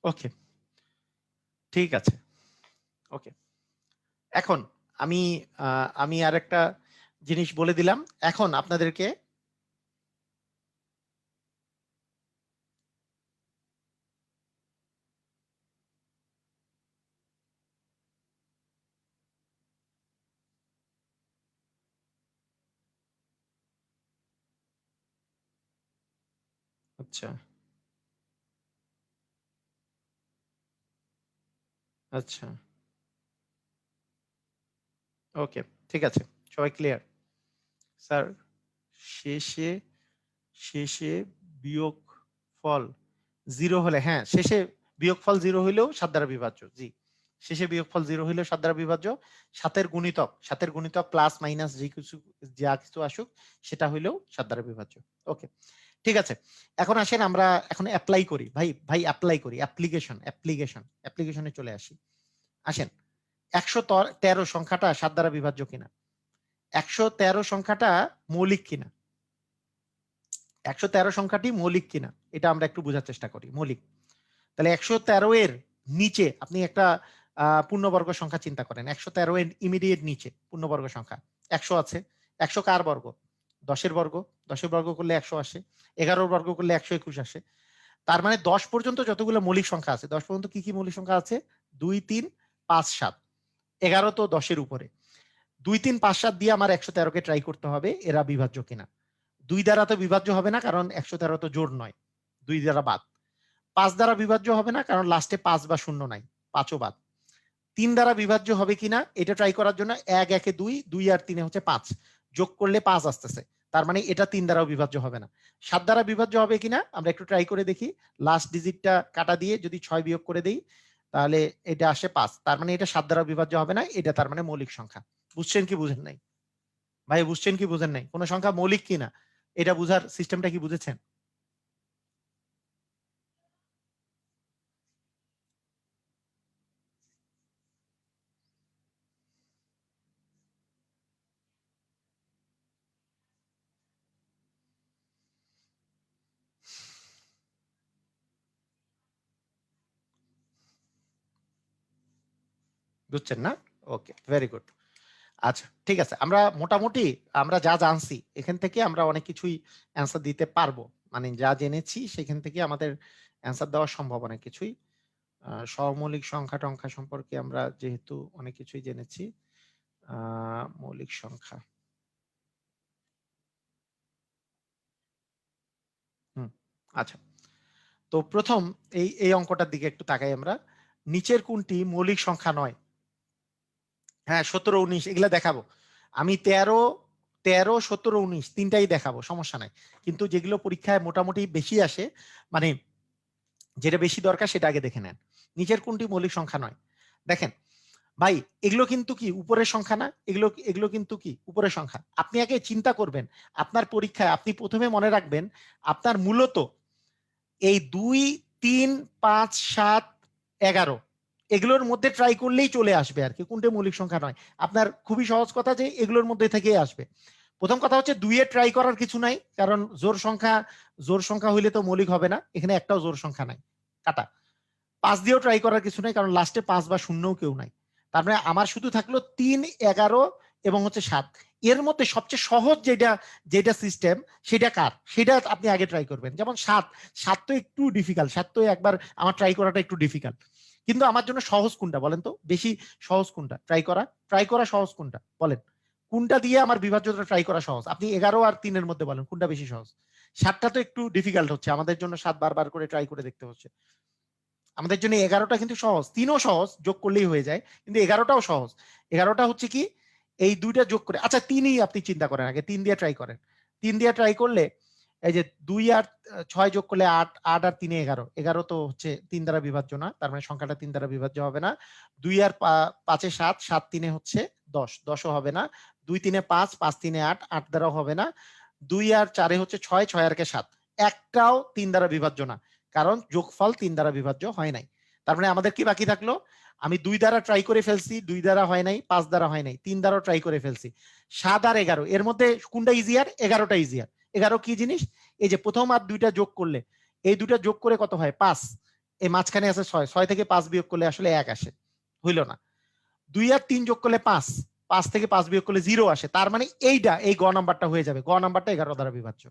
ওকে, ঠিক আছে। ওকে, এখন আমি আমি আর একটা জিনিস বলে দিলাম। এখন আপনাদেরকে আচ্ছা আচ্ছা ওকে, ঠিক আছে, সবাই ক্লিয়ার? স্যার, শেষে শেষে বিয়োগ ফল জিরো হলে, হ্যাঁ শেষে বিয়োগ ফল জিরো হইলেও 7 দ্বারা বিভাজ্য। জি, শেষে বিয়োগ ফল জিরো হইলেও 7 দ্বারা বিভাজ্য। সাতের গুণিতক প্লাস মাইনাস যে কিছু যা কিছু আসুক সেটা হইলেও 7 দ্বারা বিভাজ্য। ওকে, ঠিক আছে। এখন আসেন আমরা এখন অ্যাপ্লাই করি। ভাই ভাই অ্যাপ্লাই করি, অ্যাপ্লিকেশনে চলে আসি। আসেন, 113 সংখ্যাটা 7 দ্বারা বিভাজ্য কিনা, 113 সংখ্যাটা মৌলিক কিনা, 113 সংখ্যাটি মৌলিক কিনা এটা আমরা একটু বোঝার চেষ্টা করি। মৌলিক, তাহলে 113 এর নিচে আপনি একটা পূর্ণবর্গ সংখ্যা চিন্তা করেন। 113 এর ইমিডিয়েট নিচে পূর্ণবর্গ সংখ্যা 100 আছে। 100 কার বর্গ? 10 বর্গ। 10 বর্গ করলে 100 আসে, 11 বর্গ করলে 121 আসে। তার মানে 10 পর্যন্ত যতগুলো মৌলিক সংখ্যা আছে, 10 পর্যন্ত কি কি মৌলিক সংখ্যা আছে? 2 3 5 7। 11 তো 10 এর উপরে। 2 3 5 7 দিয়ে আমার 113 কে ট্রাই করতে হবে এরা বিভাজ্য কিনা। 2 দ্বারা তো বিভাজ্য হবে না, কারণ 113 তো জোড় নয়, 2 দ্বারা বাদ। 5 দ্বারা বিভাজ্য হবে না, কারণ লাস্টে 5 বা 0 নাই, 5ও বাদ। 3 দ্বারা বিভাজ্য হবে কিনা এটা ট্রাই করার জন্য 1 1 2, 2 আর 3 হচ্ছে 5, যোগ করলে 5 আসতেছে, তার মানে এটা 3 দ্বারাও বিভাজ্য হবে না। 7 দ্বারা বিভাজ্য হবে কিনা আমরা একটু ট্রাই করে দেখি। লাস্ট ডিজিটটা কাটা দিয়ে যদি 6 বিয়োগ করে দেই তাহলে এটা আসে 5, তার মানে এটা 7 দ্বারা বিভাজ্য হবে না, এটা তার মানে মৌলিক সংখ্যা। বুঝছেন কি বুঝেন নাই? ভাই বুঝছেন কি বুঝেন নাই? কোন সংখ্যা মৌলিক কিনা এটা বুঝার সিস্টেমটা কি বুঝেছেন? বুঝছেন না? ওকে, ভেরি গুড। আচ্ছা, ঠিক আছে। আমরা মোটামুটি আমরা যা জানছি এখান থেকে আমরা অনেক কিছুই অ্যান্সার দিতে পারবো। মানে যা জেনেছি সেখান থেকে আমাদের অ্যান্সার দেওয়া সম্ভব অনেক কিছুই। সহমৌলিক সংখ্যা টংখ্যা সম্পর্কে আমরা যেহেতু অনেক কিছুই জেনেছি। মৌলিক সংখ্যা, হুম, আচ্ছা। তো প্রথম এই অঙ্কটার দিকে একটু তাকাই আমরা। নিচের কোনটি মৌলিক সংখ্যা নয়? হ্যাঁ, 17 19 এগুলা দেখাবো আমি। 13 13 17 19 তিনটাই দেখাবো, সমস্যা নাই। কিন্তু যেগুলো পরীক্ষায় মোটামুটি বেশি আসে, মানে যেটা বেশি দরকার সেটা আগে দেখে নেন। নিচের কোনটি মৌলিক সংখ্যা নয়? দেখেন ভাই, এগুলো কিন্তু কি উপরের সংখ্যা না? এগুলো এগুলো কিন্তু কি উপরের সংখ্যা। আপনি আগে চিন্তা করবেন, আপনার পরীক্ষায় আপনি প্রথমে মনে রাখবেন আপনার মূলত এই 2 3 5 7 11 এগুলোর মধ্যে ট্রাই করলেই চলে আসবে আর কি, কোনটা মৌলিক সংখ্যা নয়। আপনার খুবই সহজ কথা যে এগুলোর মধ্যে থেকেই আসবে। প্রথম কথা হচ্ছে 2 এ ট্রাই করার কিছু নাই, কারণ জোর সংখ্যা হইলে তো মৌলিক হবে না, এখানে একটাও জোর সংখ্যা নাই, কাটা। 5 দিয়েও ট্রাই করার কিছু নাই, কারণ লাস্টে 5 বা 0ও কেউ নাই। তার মানে আমার শুধু থাকলো 3 11 এবং হচ্ছে 7। এর মধ্যে সবচেয়ে সহজ যেটা যেটা সিস্টেম সেটা কার, সেটা আপনি আগে ট্রাই করবেন। যেমন 7, 7 তো একটু ডিফিকাল্ট, 7 তো একবার আমার ট্রাই করাটা একটু ডিফিকাল্ট। কিন্তু আমার জন্য সহজ কোনটা বলেন তো? বেশি সহজ কোনটা ট্রাই করা সহজ কোনটা বলেন? কোনটা দিয়ে আমার বিভাজ্যতা ট্রাই করা সহজ? আপনি 11 আর 3 এর মধ্যে বলেন কোনটা বেশি সহজ? 7টা তো একটু ডিফিকাল্ট হচ্ছে আমাদের জন্য, 7 বারবার করে ট্রাই করে দেখতে হচ্ছে। আমাদের জন্য 11টা কিন্তু সহজ, 3ও সহজ, যোগ করলেই হয়ে যায়, কিন্তু 11টাও সহজ। 11টা হচ্ছে কি এই দুইটা যোগ করে, আচ্ছা 3ই আপনি চিন্তা করেন, আগে 3 দিয়ে ট্রাই করেন। 3 দিয়ে ট্রাই করলে এই যে 2 আর 6 যোগ করলে 8, 8 আর 3 11, 11 তো হচ্ছে 3 দ্বারা বিভাজ্য না, তার মানে সংখ্যাটা 3 দ্বারা বিভাজ্য হবে না। 2 আর 5 এ 7, 7 3 এ হচ্ছে 10, 10ও হবে না। 2 3 এ 5, 5 3 এ 8, 8 দ্বারাও হবে না। 2 আর 4 এ হচ্ছে 6, 6 আর 7, একটাও 3 দ্বারা বিভাজ্য না, কারণ যোগফল 3 দ্বারা বিভাজ্য হয় নাই। তার মানে আমাদের কি বাকি থাকলো? আমি 2 দ্বারা ট্রাই করে ফেলছি, 2 দ্বারা হয় নাই, 5 দ্বারা হয় নাই, 3 দ্বারাও ট্রাই করে ফেলছি। 7 আর 11 এর মধ্যে কোনটা ইজিয়ার? 11টা ইজিয়ার। 11 কি জিনিস? এই যে প্রথম আর দুইটা যোগ করলে, এই দুইটা যোগ করে কত হয়? 5। এই মাঝখানে আছে 6, 6 থেকে 5 বিয়োগ করলে আসলে 1 আসে, হইল না। 2 আর 3 যোগ করলে 5, 5 থেকে 5 বিয়োগ করলে 0 আসে, তার মানে এইটা এই গ নাম্বারটা হয়ে যাবে, গ নাম্বারটা 11 দ্বারা বিভাজ্য।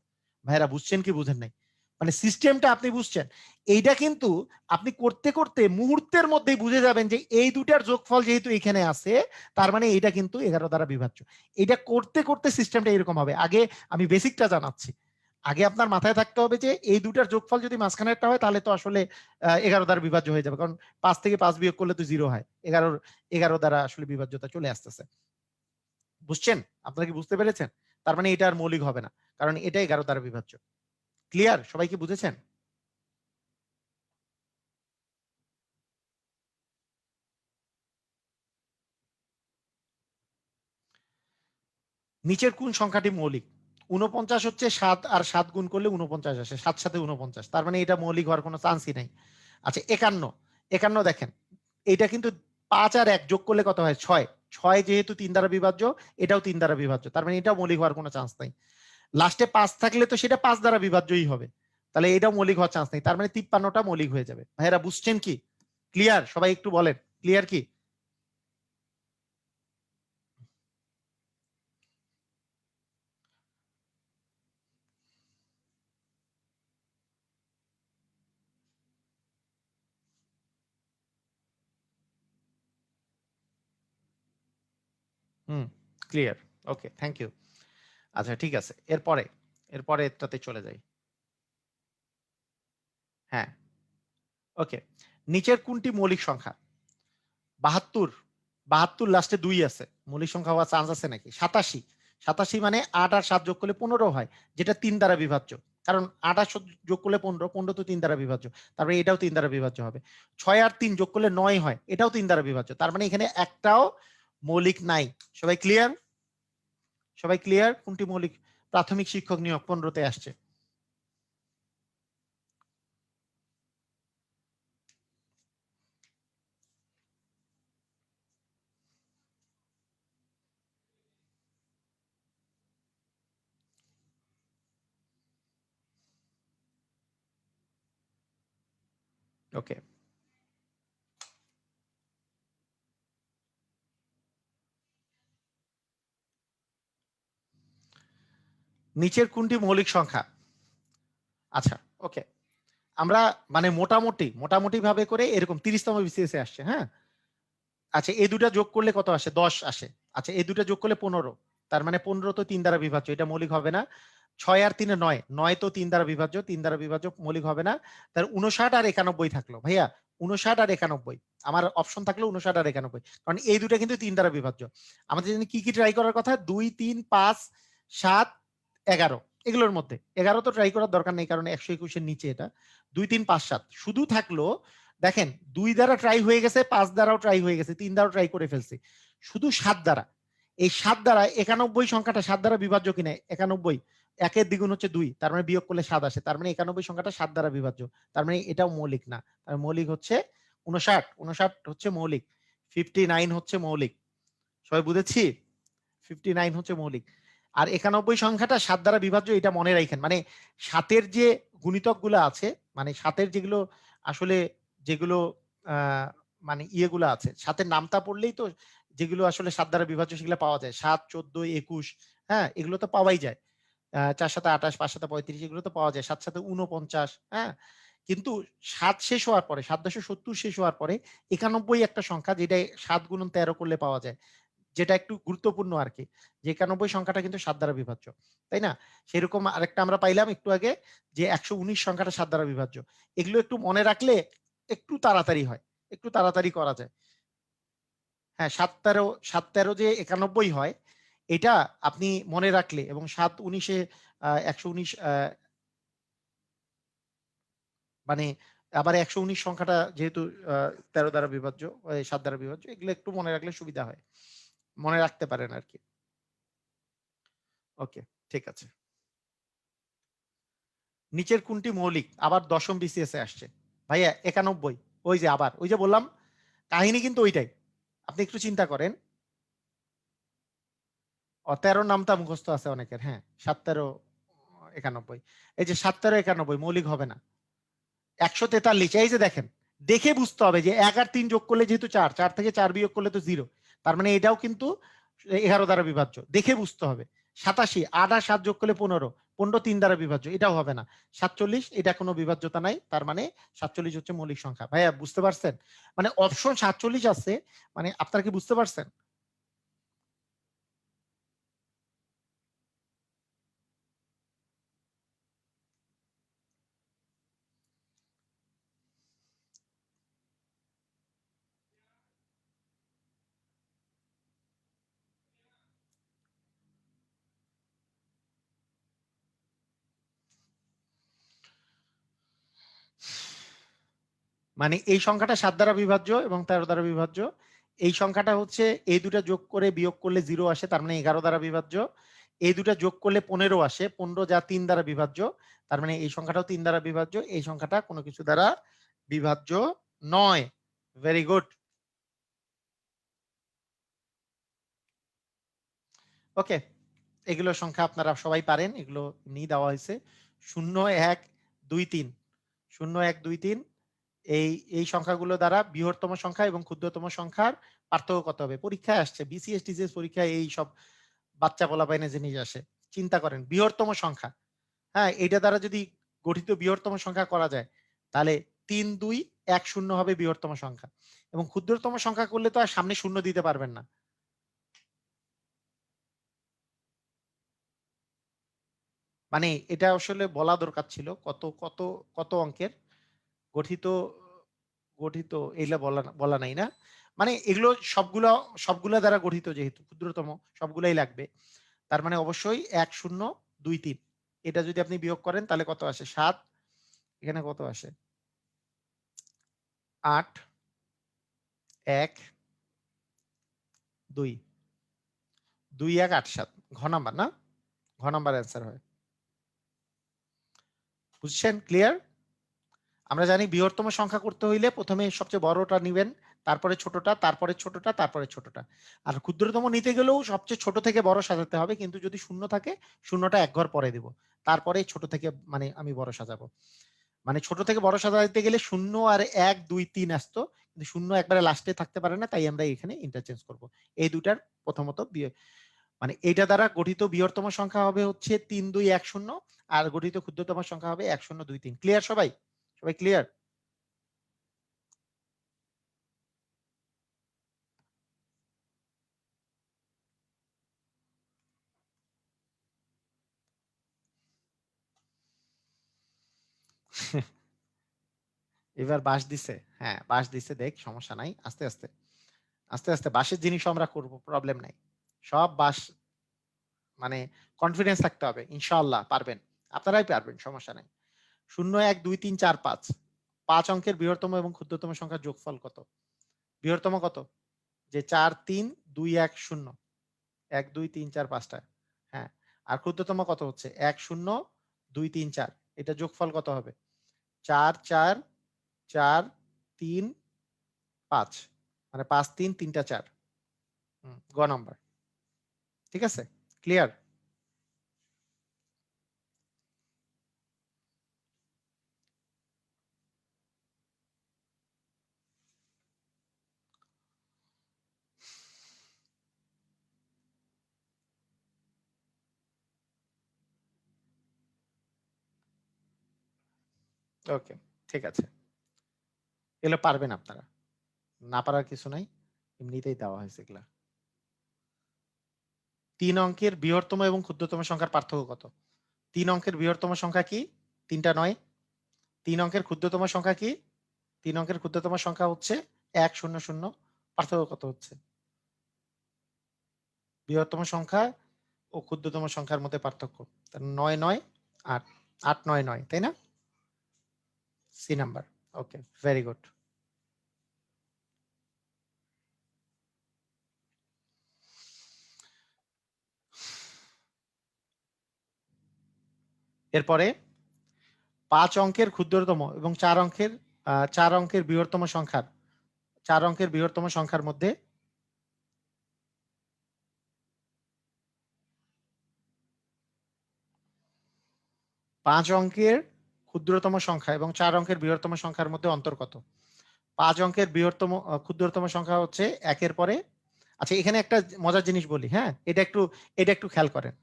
ভাইরা বুঝছেন কি বুঝেন নাই? মানে সিস্টেমটা আপনি বুঝছেন, এইটা কিন্তু আপনি করতে করতে মুহূর্তের মধ্যেই বুঝে যাবেন যে এই দুটার যোগফল যেহেতু এখানে আছে, তার মানে এইটা কিন্তু 11 দ্বারা বিভাজ্য। এটা করতে করতে সিস্টেমটা এরকম হবে। আগে আমি বেসিকটা জানাচ্ছি, আগে আপনার মাথায় থাকতে হবে যে এই দুটার যোগফল যদি মাঝখানেরটা হয় তাহলে তো আসলে 11 দ্বারা বিভাজ্য হয়ে যাবে, কারণ 5 থেকে 5 বিয়োগ করলে তো 0 হয়, 11 দ্বারা আসলে বিভাজ্যতা চলে আসতেছে। বুঝছেন? আপনারা কি বুঝতে পেরেছেন? তার মানে এটা আর মৌলিক হবে না, কারণ এটা 11 দ্বারা বিভাজ্য। ক্লিয়ার? সবাই কি বুঝেছেন? নিচের কোন সংখ্যাটি মৌলিক? 49 হচ্ছে 7 আর 7 গুণ করলে 49 আসে, 7 সাথে 49, তার মানে এটা মৌলিক হওয়ার কোনো চান্সই নাই। আচ্ছা 51, 51 দেখেন, এটা কিন্তু 5 আর 1 যোগ করলে কত হয়? 6, 6 যেহেতু 3 দ্বারা বিভাজ্য, এটাও 3 দ্বারা বিভাজ্য, তার মানে এটাও মৌলিক হওয়ার কোনো চান্স নাই। লাস্টে 5 থাকলে তো সেটা 5 দ্বারা বিভাজ্যই হবে, তাহলে এটাও মৌলিক হওয়ার চান্স নেই, তার মানে 53টা মৌলিক হয়ে যাবে। ভাইয়েরা বুঝছেন কি? ক্লিয়ার? সবাই একটু বলেন ক্লিয়ার কি? হুম, ক্লিয়ার। Okay, thank you. আচ্ছা ঠিক আছে, এরপরে এরপরে এটাতে চলে যাই। হ্যাঁ, ওকে। নিচের কোনটি মৌলিক সংখ্যা? 72, 72 লাস্টে 2 আছে, মৌলিক সংখ্যা হওয়ার চান্স আছে নাকি? 87, 87 মানে 8 আর 7 যোগ করলে 15 হয়, যেটা 3 দ্বারা বিভাজ্য, কারণ 8 আর 7 যোগ করলে 15, 15 তো 3 দ্বারা বিভাজ্য, তারপরে এটাও 3 দ্বারা বিভাজ্য হবে। 6 আর 3 যোগ করলে 9 হয়, এটাও 3 দ্বারা বিভাজ্য, তার মানে এখানে একটাও মৌলিক নাই। সবাই ক্লিয়ার? সবাই ক্লিয়ার কোনটি মৌলিক? প্রাথমিক শিক্ষক নিয়োগ 15তে আসছে। ওকে, নিচের কোনটি মৌলিক সংখ্যা? আচ্ছা, ওকে, আমরা মানে মোটামুটি মোটামুটি ভাবে করে এরকম 30তম বিসিএস এ আসছে, হ্যাঁ। আচ্ছা এই দুটা যোগ করলে কত আসে? 10 আসে। আচ্ছা এই দুটা যোগ করলে 15, তার মানে 15 তো 3 দ্বারা বিভাজ্য, এটা মৌলিক হবে না। 6 আর 3 9, 9 তো 3 দ্বারা বিভাজ্য, 3 দ্বারা বিভাজ্য, মৌলিক হবে না। তার 59 আর 91 থাকলো ভাইয়া, 59 আর 91, আমার অপশন থাকলো 59 আর 91, কারণ এই দুটা কিন্তু 3 দ্বারা বিভাজ্য। আমাদের জন্য কি কি ট্রাই করার কথা? 2 3 5 7 11, এগুলোর মধ্যে 11 তো ট্রাই করার দরকার নেই, কারণ 121 এর নিচে এটা। 2 3 5 7 শুধু থাকলো, দেখেন 2 দ্বারা ট্রাই হয়ে গেছে, 5 দ্বারাও ট্রাই হয়ে গেছে, 3 দ্বারাও ট্রাই করে ফেলছি, শুধু 7 দ্বারা। এই 7 দ্বারা 91 সংখ্যাটা 7 দ্বারা বিভাজ্য কিনা? 91, একের দ্বিগুণ হচ্ছে 2, তার মানে বিয়োগ করলে 7 আসে, তার মানে 91 সংখ্যাটা 7 দ্বারা বিভাজ্য, তার মানে এটাও মৌলিক না। তার মৌলিক হচ্ছে 59, 59 হচ্ছে মৌলিক, 59 হচ্ছে মৌলিক। সবাই বুঝেছি? 59 হচ্ছে মৌলিক। আর 91 সংখ্যাটা 7 দ্বারা বিভাজ্য, এটা মনে রাখেন। মানে 7 যে গুণিতক গুলো আছে, মানে 7 যেগুলো আসলে, যেগুলো আহ, মানে ইয়েগুলো আছে, 7 নামটা পড়লেই তো যেগুলো আসলে 7 দ্বারা বিভাজ্য সেগুলো পাওয়া যায়, 7 14 21, হ্যাঁ এগুলো তো পাওয়াই যায়। 4 সাথে 28, 5 সাথে 35, এগুলো তো পাওয়া যায়, 7 সাথে 49, হ্যাঁ। কিন্তু 7 শেষ হওয়ার পরে, 7.70 শেষ হওয়ার পরে 91 একটা সংখ্যা, যেটা 7 গুণন 13 করলে পাওয়া যায়, যেটা একটু গুরুত্বপূর্ণ আর কি, যে 91 সংখ্যাটা কিন্তু 7 দ্বারা বিভাজ্য, তাই না? সেরকম আরেকটা আমরা পাইলাম একটু আগে, যে 119 সংখ্যাটা 7 দ্বারা বিভাজ্য। এগুলো একটু মনে রাখলে একটু তাড়াতাড়ি হয়, একটু তাড়াতাড়ি করা যায়। হ্যাঁ 7 13 যে 91 হয়, এটা আপনি মনে রাখলে, এবং 7 19-এ 119, মানে আবার 119 সংখ্যাটা যেহেতু 13 দ্বারা বিভাজ্য, 7 দ্বারা বিভাজ্য, এগুলো একটু মনে রাখলে সুবিধা হয়, মনে রাখতে পারেন আর কি। ওকে, ঠিক আছে। নিচের কোনটি মৌলিক? আবার দশম বিসিএস এ আসছে ভাইয়া 91, ওই যে আবার ওই যে বললাম, কাহিনী কিন্তু ওইটাই, আপনি একটু চিন্তা করেন। 13 নামটা মুখস্থ আছে অনেকের, হ্যাঁ 7 13 91, এই যে 7 13 91 মৌলিক হবে না। 143, এই যে দেখেন দেখে বুঝতে হবে যে 1 আর 3 যোগ করলে যেহেতু 4, 4 থেকে 4 বিয়োগ করলে তো 0, তার মানে এটাও কিন্তু 11 দ্বারা বিভাজ্য। দেখে বুঝতে হবে। 87, 8 আর 7 যোগ করলে 15, 15 3 দ্বারা বিভাজ্য, এটাও হবে না। 47, এটা কোনো বিভাজ্যতা নাই, তার মানে 47 হচ্ছে মৌলিক সংখ্যা। ভাইয়া বুঝতে পারছেন? মানে অপশন 47 আছে, মানে আপনারা কি বুঝতে পারছেন? মানে এই সংখ্যাটা 7 দ্বারা বিভাজ্য এবং 13 দ্বারা বিভাজ্য। এই সংখ্যাটা হচ্ছে এই দুটা যোগ করে বিয়োগ করলে 0 আসে, তার মানে 11 দ্বারা বিভাজ্য। এই দুটা যোগ করলে 15 আসে, 15 যা 3 দ্বারা বিভাজ্য, তার মানে এই সংখ্যাটাও 3 দ্বারা বিভাজ্য। এই সংখ্যাটা কোনো কিছু দ্বারা বিভাজ্য নয়। Very good. ওকে, এগুলো সংখ্যা আপনারা সবাই পারেন, এগুলো এমনি দেওয়া হয়েছে। 0 1 2 3, 0 1 2 3, এই এই সংখ্যাগুলো দ্বারা বৃহত্তম সংখ্যা এবং ক্ষুদ্রতম সংখ্যার পার্থক্য কত হবে? পরীক্ষায় আসছে, বিসিএস টিসিএস পরীক্ষায় এই সব বাচ্চা পোলাপাইনে জিনিস আসে। চিন্তা করেন, বৃহত্তম সংখ্যা, হ্যাঁ, এটা দ্বারা যদি গঠিত বৃহত্তম সংখ্যা করা যায়, তাহলে 3 2 1 0 হবে বৃহত্তম সংখ্যা, এবং ক্ষুদ্রতম সংখ্যা করলে তো আর সামনে শূন্য দিতে পারবেন না। মানে এটা আসলে বলা দরকার ছিল কত কত কত অঙ্কের গঠিত, গঠিত এগুলা বলা বলা নাই না, মানে এগুলো সবগুলো সবগুলা দ্বারা গঠিত, যেহেতু ক্ষুদ্রতম সবগুলাই লাগবে, তার মানে অবশ্যই 1 0 2 3, এটা যদি আপনি বিয়োগ করেন তাহলে কত আসে? 7, এখানে কত আসে? 8 1 2, 2 1 8 7, ঘ নাম্বার না? ঘ নাম্বার অ্যান্সার হয়। বুঝছেন? ক্লিয়ার? আমরা জানি বৃহত্তম সংখ্যা করতে হইলে প্রথমে সবচেয়ে বড়টা নিবেন, তারপরে ছোটটা, তারপরে ছোটটা, তারপরে ছোটটা। আর ক্ষুদ্রতম নিতে গেলেও সবচেয়ে ছোট থেকে বড় সাজাতে হবে, কিন্তু যদি শূন্য থাকে শূন্যটা এক ঘর পরে দিব, তারপরে ছোট থেকে মানে আমি বড় সাজাবো। মানে ছোট থেকে বড় সাজাতে গেলে 0 আর 1 2 3 আসতো, কিন্তু 0 একবারে লাস্টে থাকতে পারে না, তাই আমরা এখানে ইন্টারচেঞ্জ করব। এই দুটার প্রথমত মানে এটা দ্বারা গঠিত বৃহত্তম সংখ্যা হবে হচ্ছে 3 2 1 0, আর গঠিত ক্ষুদ্রতম সংখ্যা হবে 1 0 2 3। ক্লিয়ার সবাই? সবাই ক্লিয়ার? এবার বাঁশ দিছে, হ্যাঁ বাঁশ দিছে, দেখ সমস্যা নাই, আস্তে আস্তে আস্তে আস্তে বাঁশের জিনিস আমরা করব, প্রবলেম নাই। সব বাঁশ, মানে কনফিডেন্স থাকতে হবে, ইনশাআল্লাহ পারবেন, আপনারাই পারবেন, সমস্যা নাই। 0 1 2 3 4 5, 5 অঙ্কের বৃহত্তম এবং ক্ষুদ্রতম সংখ্যার যোগফল কত? বৃহত্তম কত? যে 4 3 2 1 0, 1 2 3 4 5টা, হ্যাঁ। আর ক্ষুদ্রতম কত হচ্ছে? 1 0 2 3 4, এটা যোগফল কত হবে? 4 4 4 3 5, মানে 5 3 3টা 4, গ নাম্বার। ঠিক আছে? ক্লিয়ার? ওকে, ঠিক আছে, এগুলো পারবেন আপনারা, না পারার কিছু নাই, এমনিতেই দেওয়া হয়েছে এগুলা। 3 অঙ্কের বৃহত্তম এবং ক্ষুদ্রতম সংখ্যার পার্থক্য কত? 3 অঙ্কের বৃহত্তম সংখ্যা কি? 3টা 9। 3 অঙ্কের ক্ষুদ্রতম সংখ্যা কি? 3 অঙ্কের ক্ষুদ্রতম সংখ্যা হচ্ছে 1 0 0। পার্থক্য কত হচ্ছে? বৃহত্তম সংখ্যা ও ক্ষুদ্রতম সংখ্যার মধ্যে পার্থক্য 9 9 8, 8 9 9, তাই না? C number. Okay, very good. এরপরে 5 অঙ্কের ক্ষুদ্রতম এবং 4 অঙ্কের বৃহত্তম সংখ্যার, 4 অঙ্কের বৃহত্তম সংখ্যার মধ্যে 5 অঙ্কের ক্ষুদ্রতম সংখ্যা এবং 4 অঙ্কের বৃহত্তম সংখ্যার মধ্যে অন্তর কত? 5 অঙ্কের বৃহত্তম ক্ষুদ্রতম সংখ্যা হচ্ছে 1 এর পরে। আচ্ছা, এখানে একটা মজার জিনিস বলি, হ্যাঁ, এটা একটু খেয়াল করেন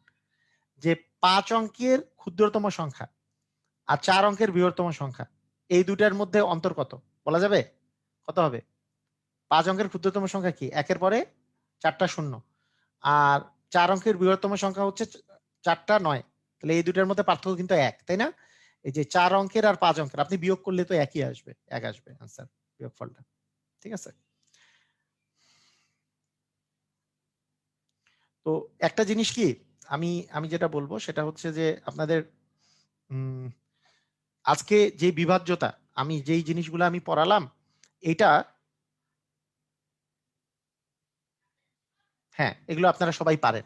যে 5 অঙ্কের ক্ষুদ্রতম সংখ্যা আর 4 অঙ্কের বৃহত্তম সংখ্যা, এই দুটার মধ্যে অন্তর কত বলা যাবে? কত হবে? 5 অঙ্কের ক্ষুদ্রতম সংখ্যা কি? 1 এর পরে 4টা শূন্য, আর 4 অঙ্কের বৃহত্তম সংখ্যা হচ্ছে 4টা 9। তাহলে এই দুটার মধ্যে পার্থক্য কিন্তু 1, তাই না? এই যে 4 অঙ্কের আর 5 অঙ্কের আপনি বিয়োগ করলে তো একই আসবে, 1 আসবে आंसर বিয়োগফলটা। ঠিক আছে? তো একটা জিনিস কি আমি আমি যেটা বলবো সেটা হচ্ছে যে আপনাদের আজকে যে বিভাজ্যতা, আমি যেই জিনিসগুলো আমি পড়ালাম, এটা হ্যাঁ, এগুলো আপনারা সবাই পারেন।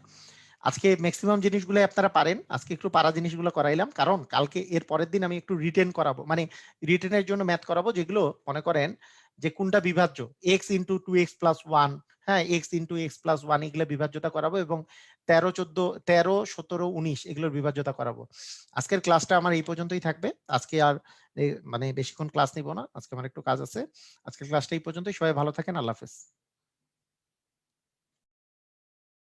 আজকে ম্যাক্সিমাম জিনিসগুলো আপনারা পারেন। আজকে একটু পারা জিনিসগুলো করাইলাম, কারণ কালকে এর পরের দিন আমি একটু রিটেন করাবো, মানে রিটেনের জন্য ম্যাথ করাবো, যেগুলো মনে করেন যে কোনটা বিভাজ্য, x ইন্টু 2x প্লাস 1, হ্যাঁ, x ইন্টু x প্লাস 1, এগুলো বিভাজ্যতা করাবো, এবং 13, 14, 13, 17, 19 এগুলোর বিভাজ্যতা করাবো। আজকের ক্লাসটা আমার এই পর্যন্তই থাকবে। আজকে আর মানে বেশিক্ষণ ক্লাস নিব না, আজকে আমার একটু কাজ আছে। আজকের ক্লাসটা এই পর্যন্তই। সবাই ভালো থাকেন, আল্লাহ হাফেজ।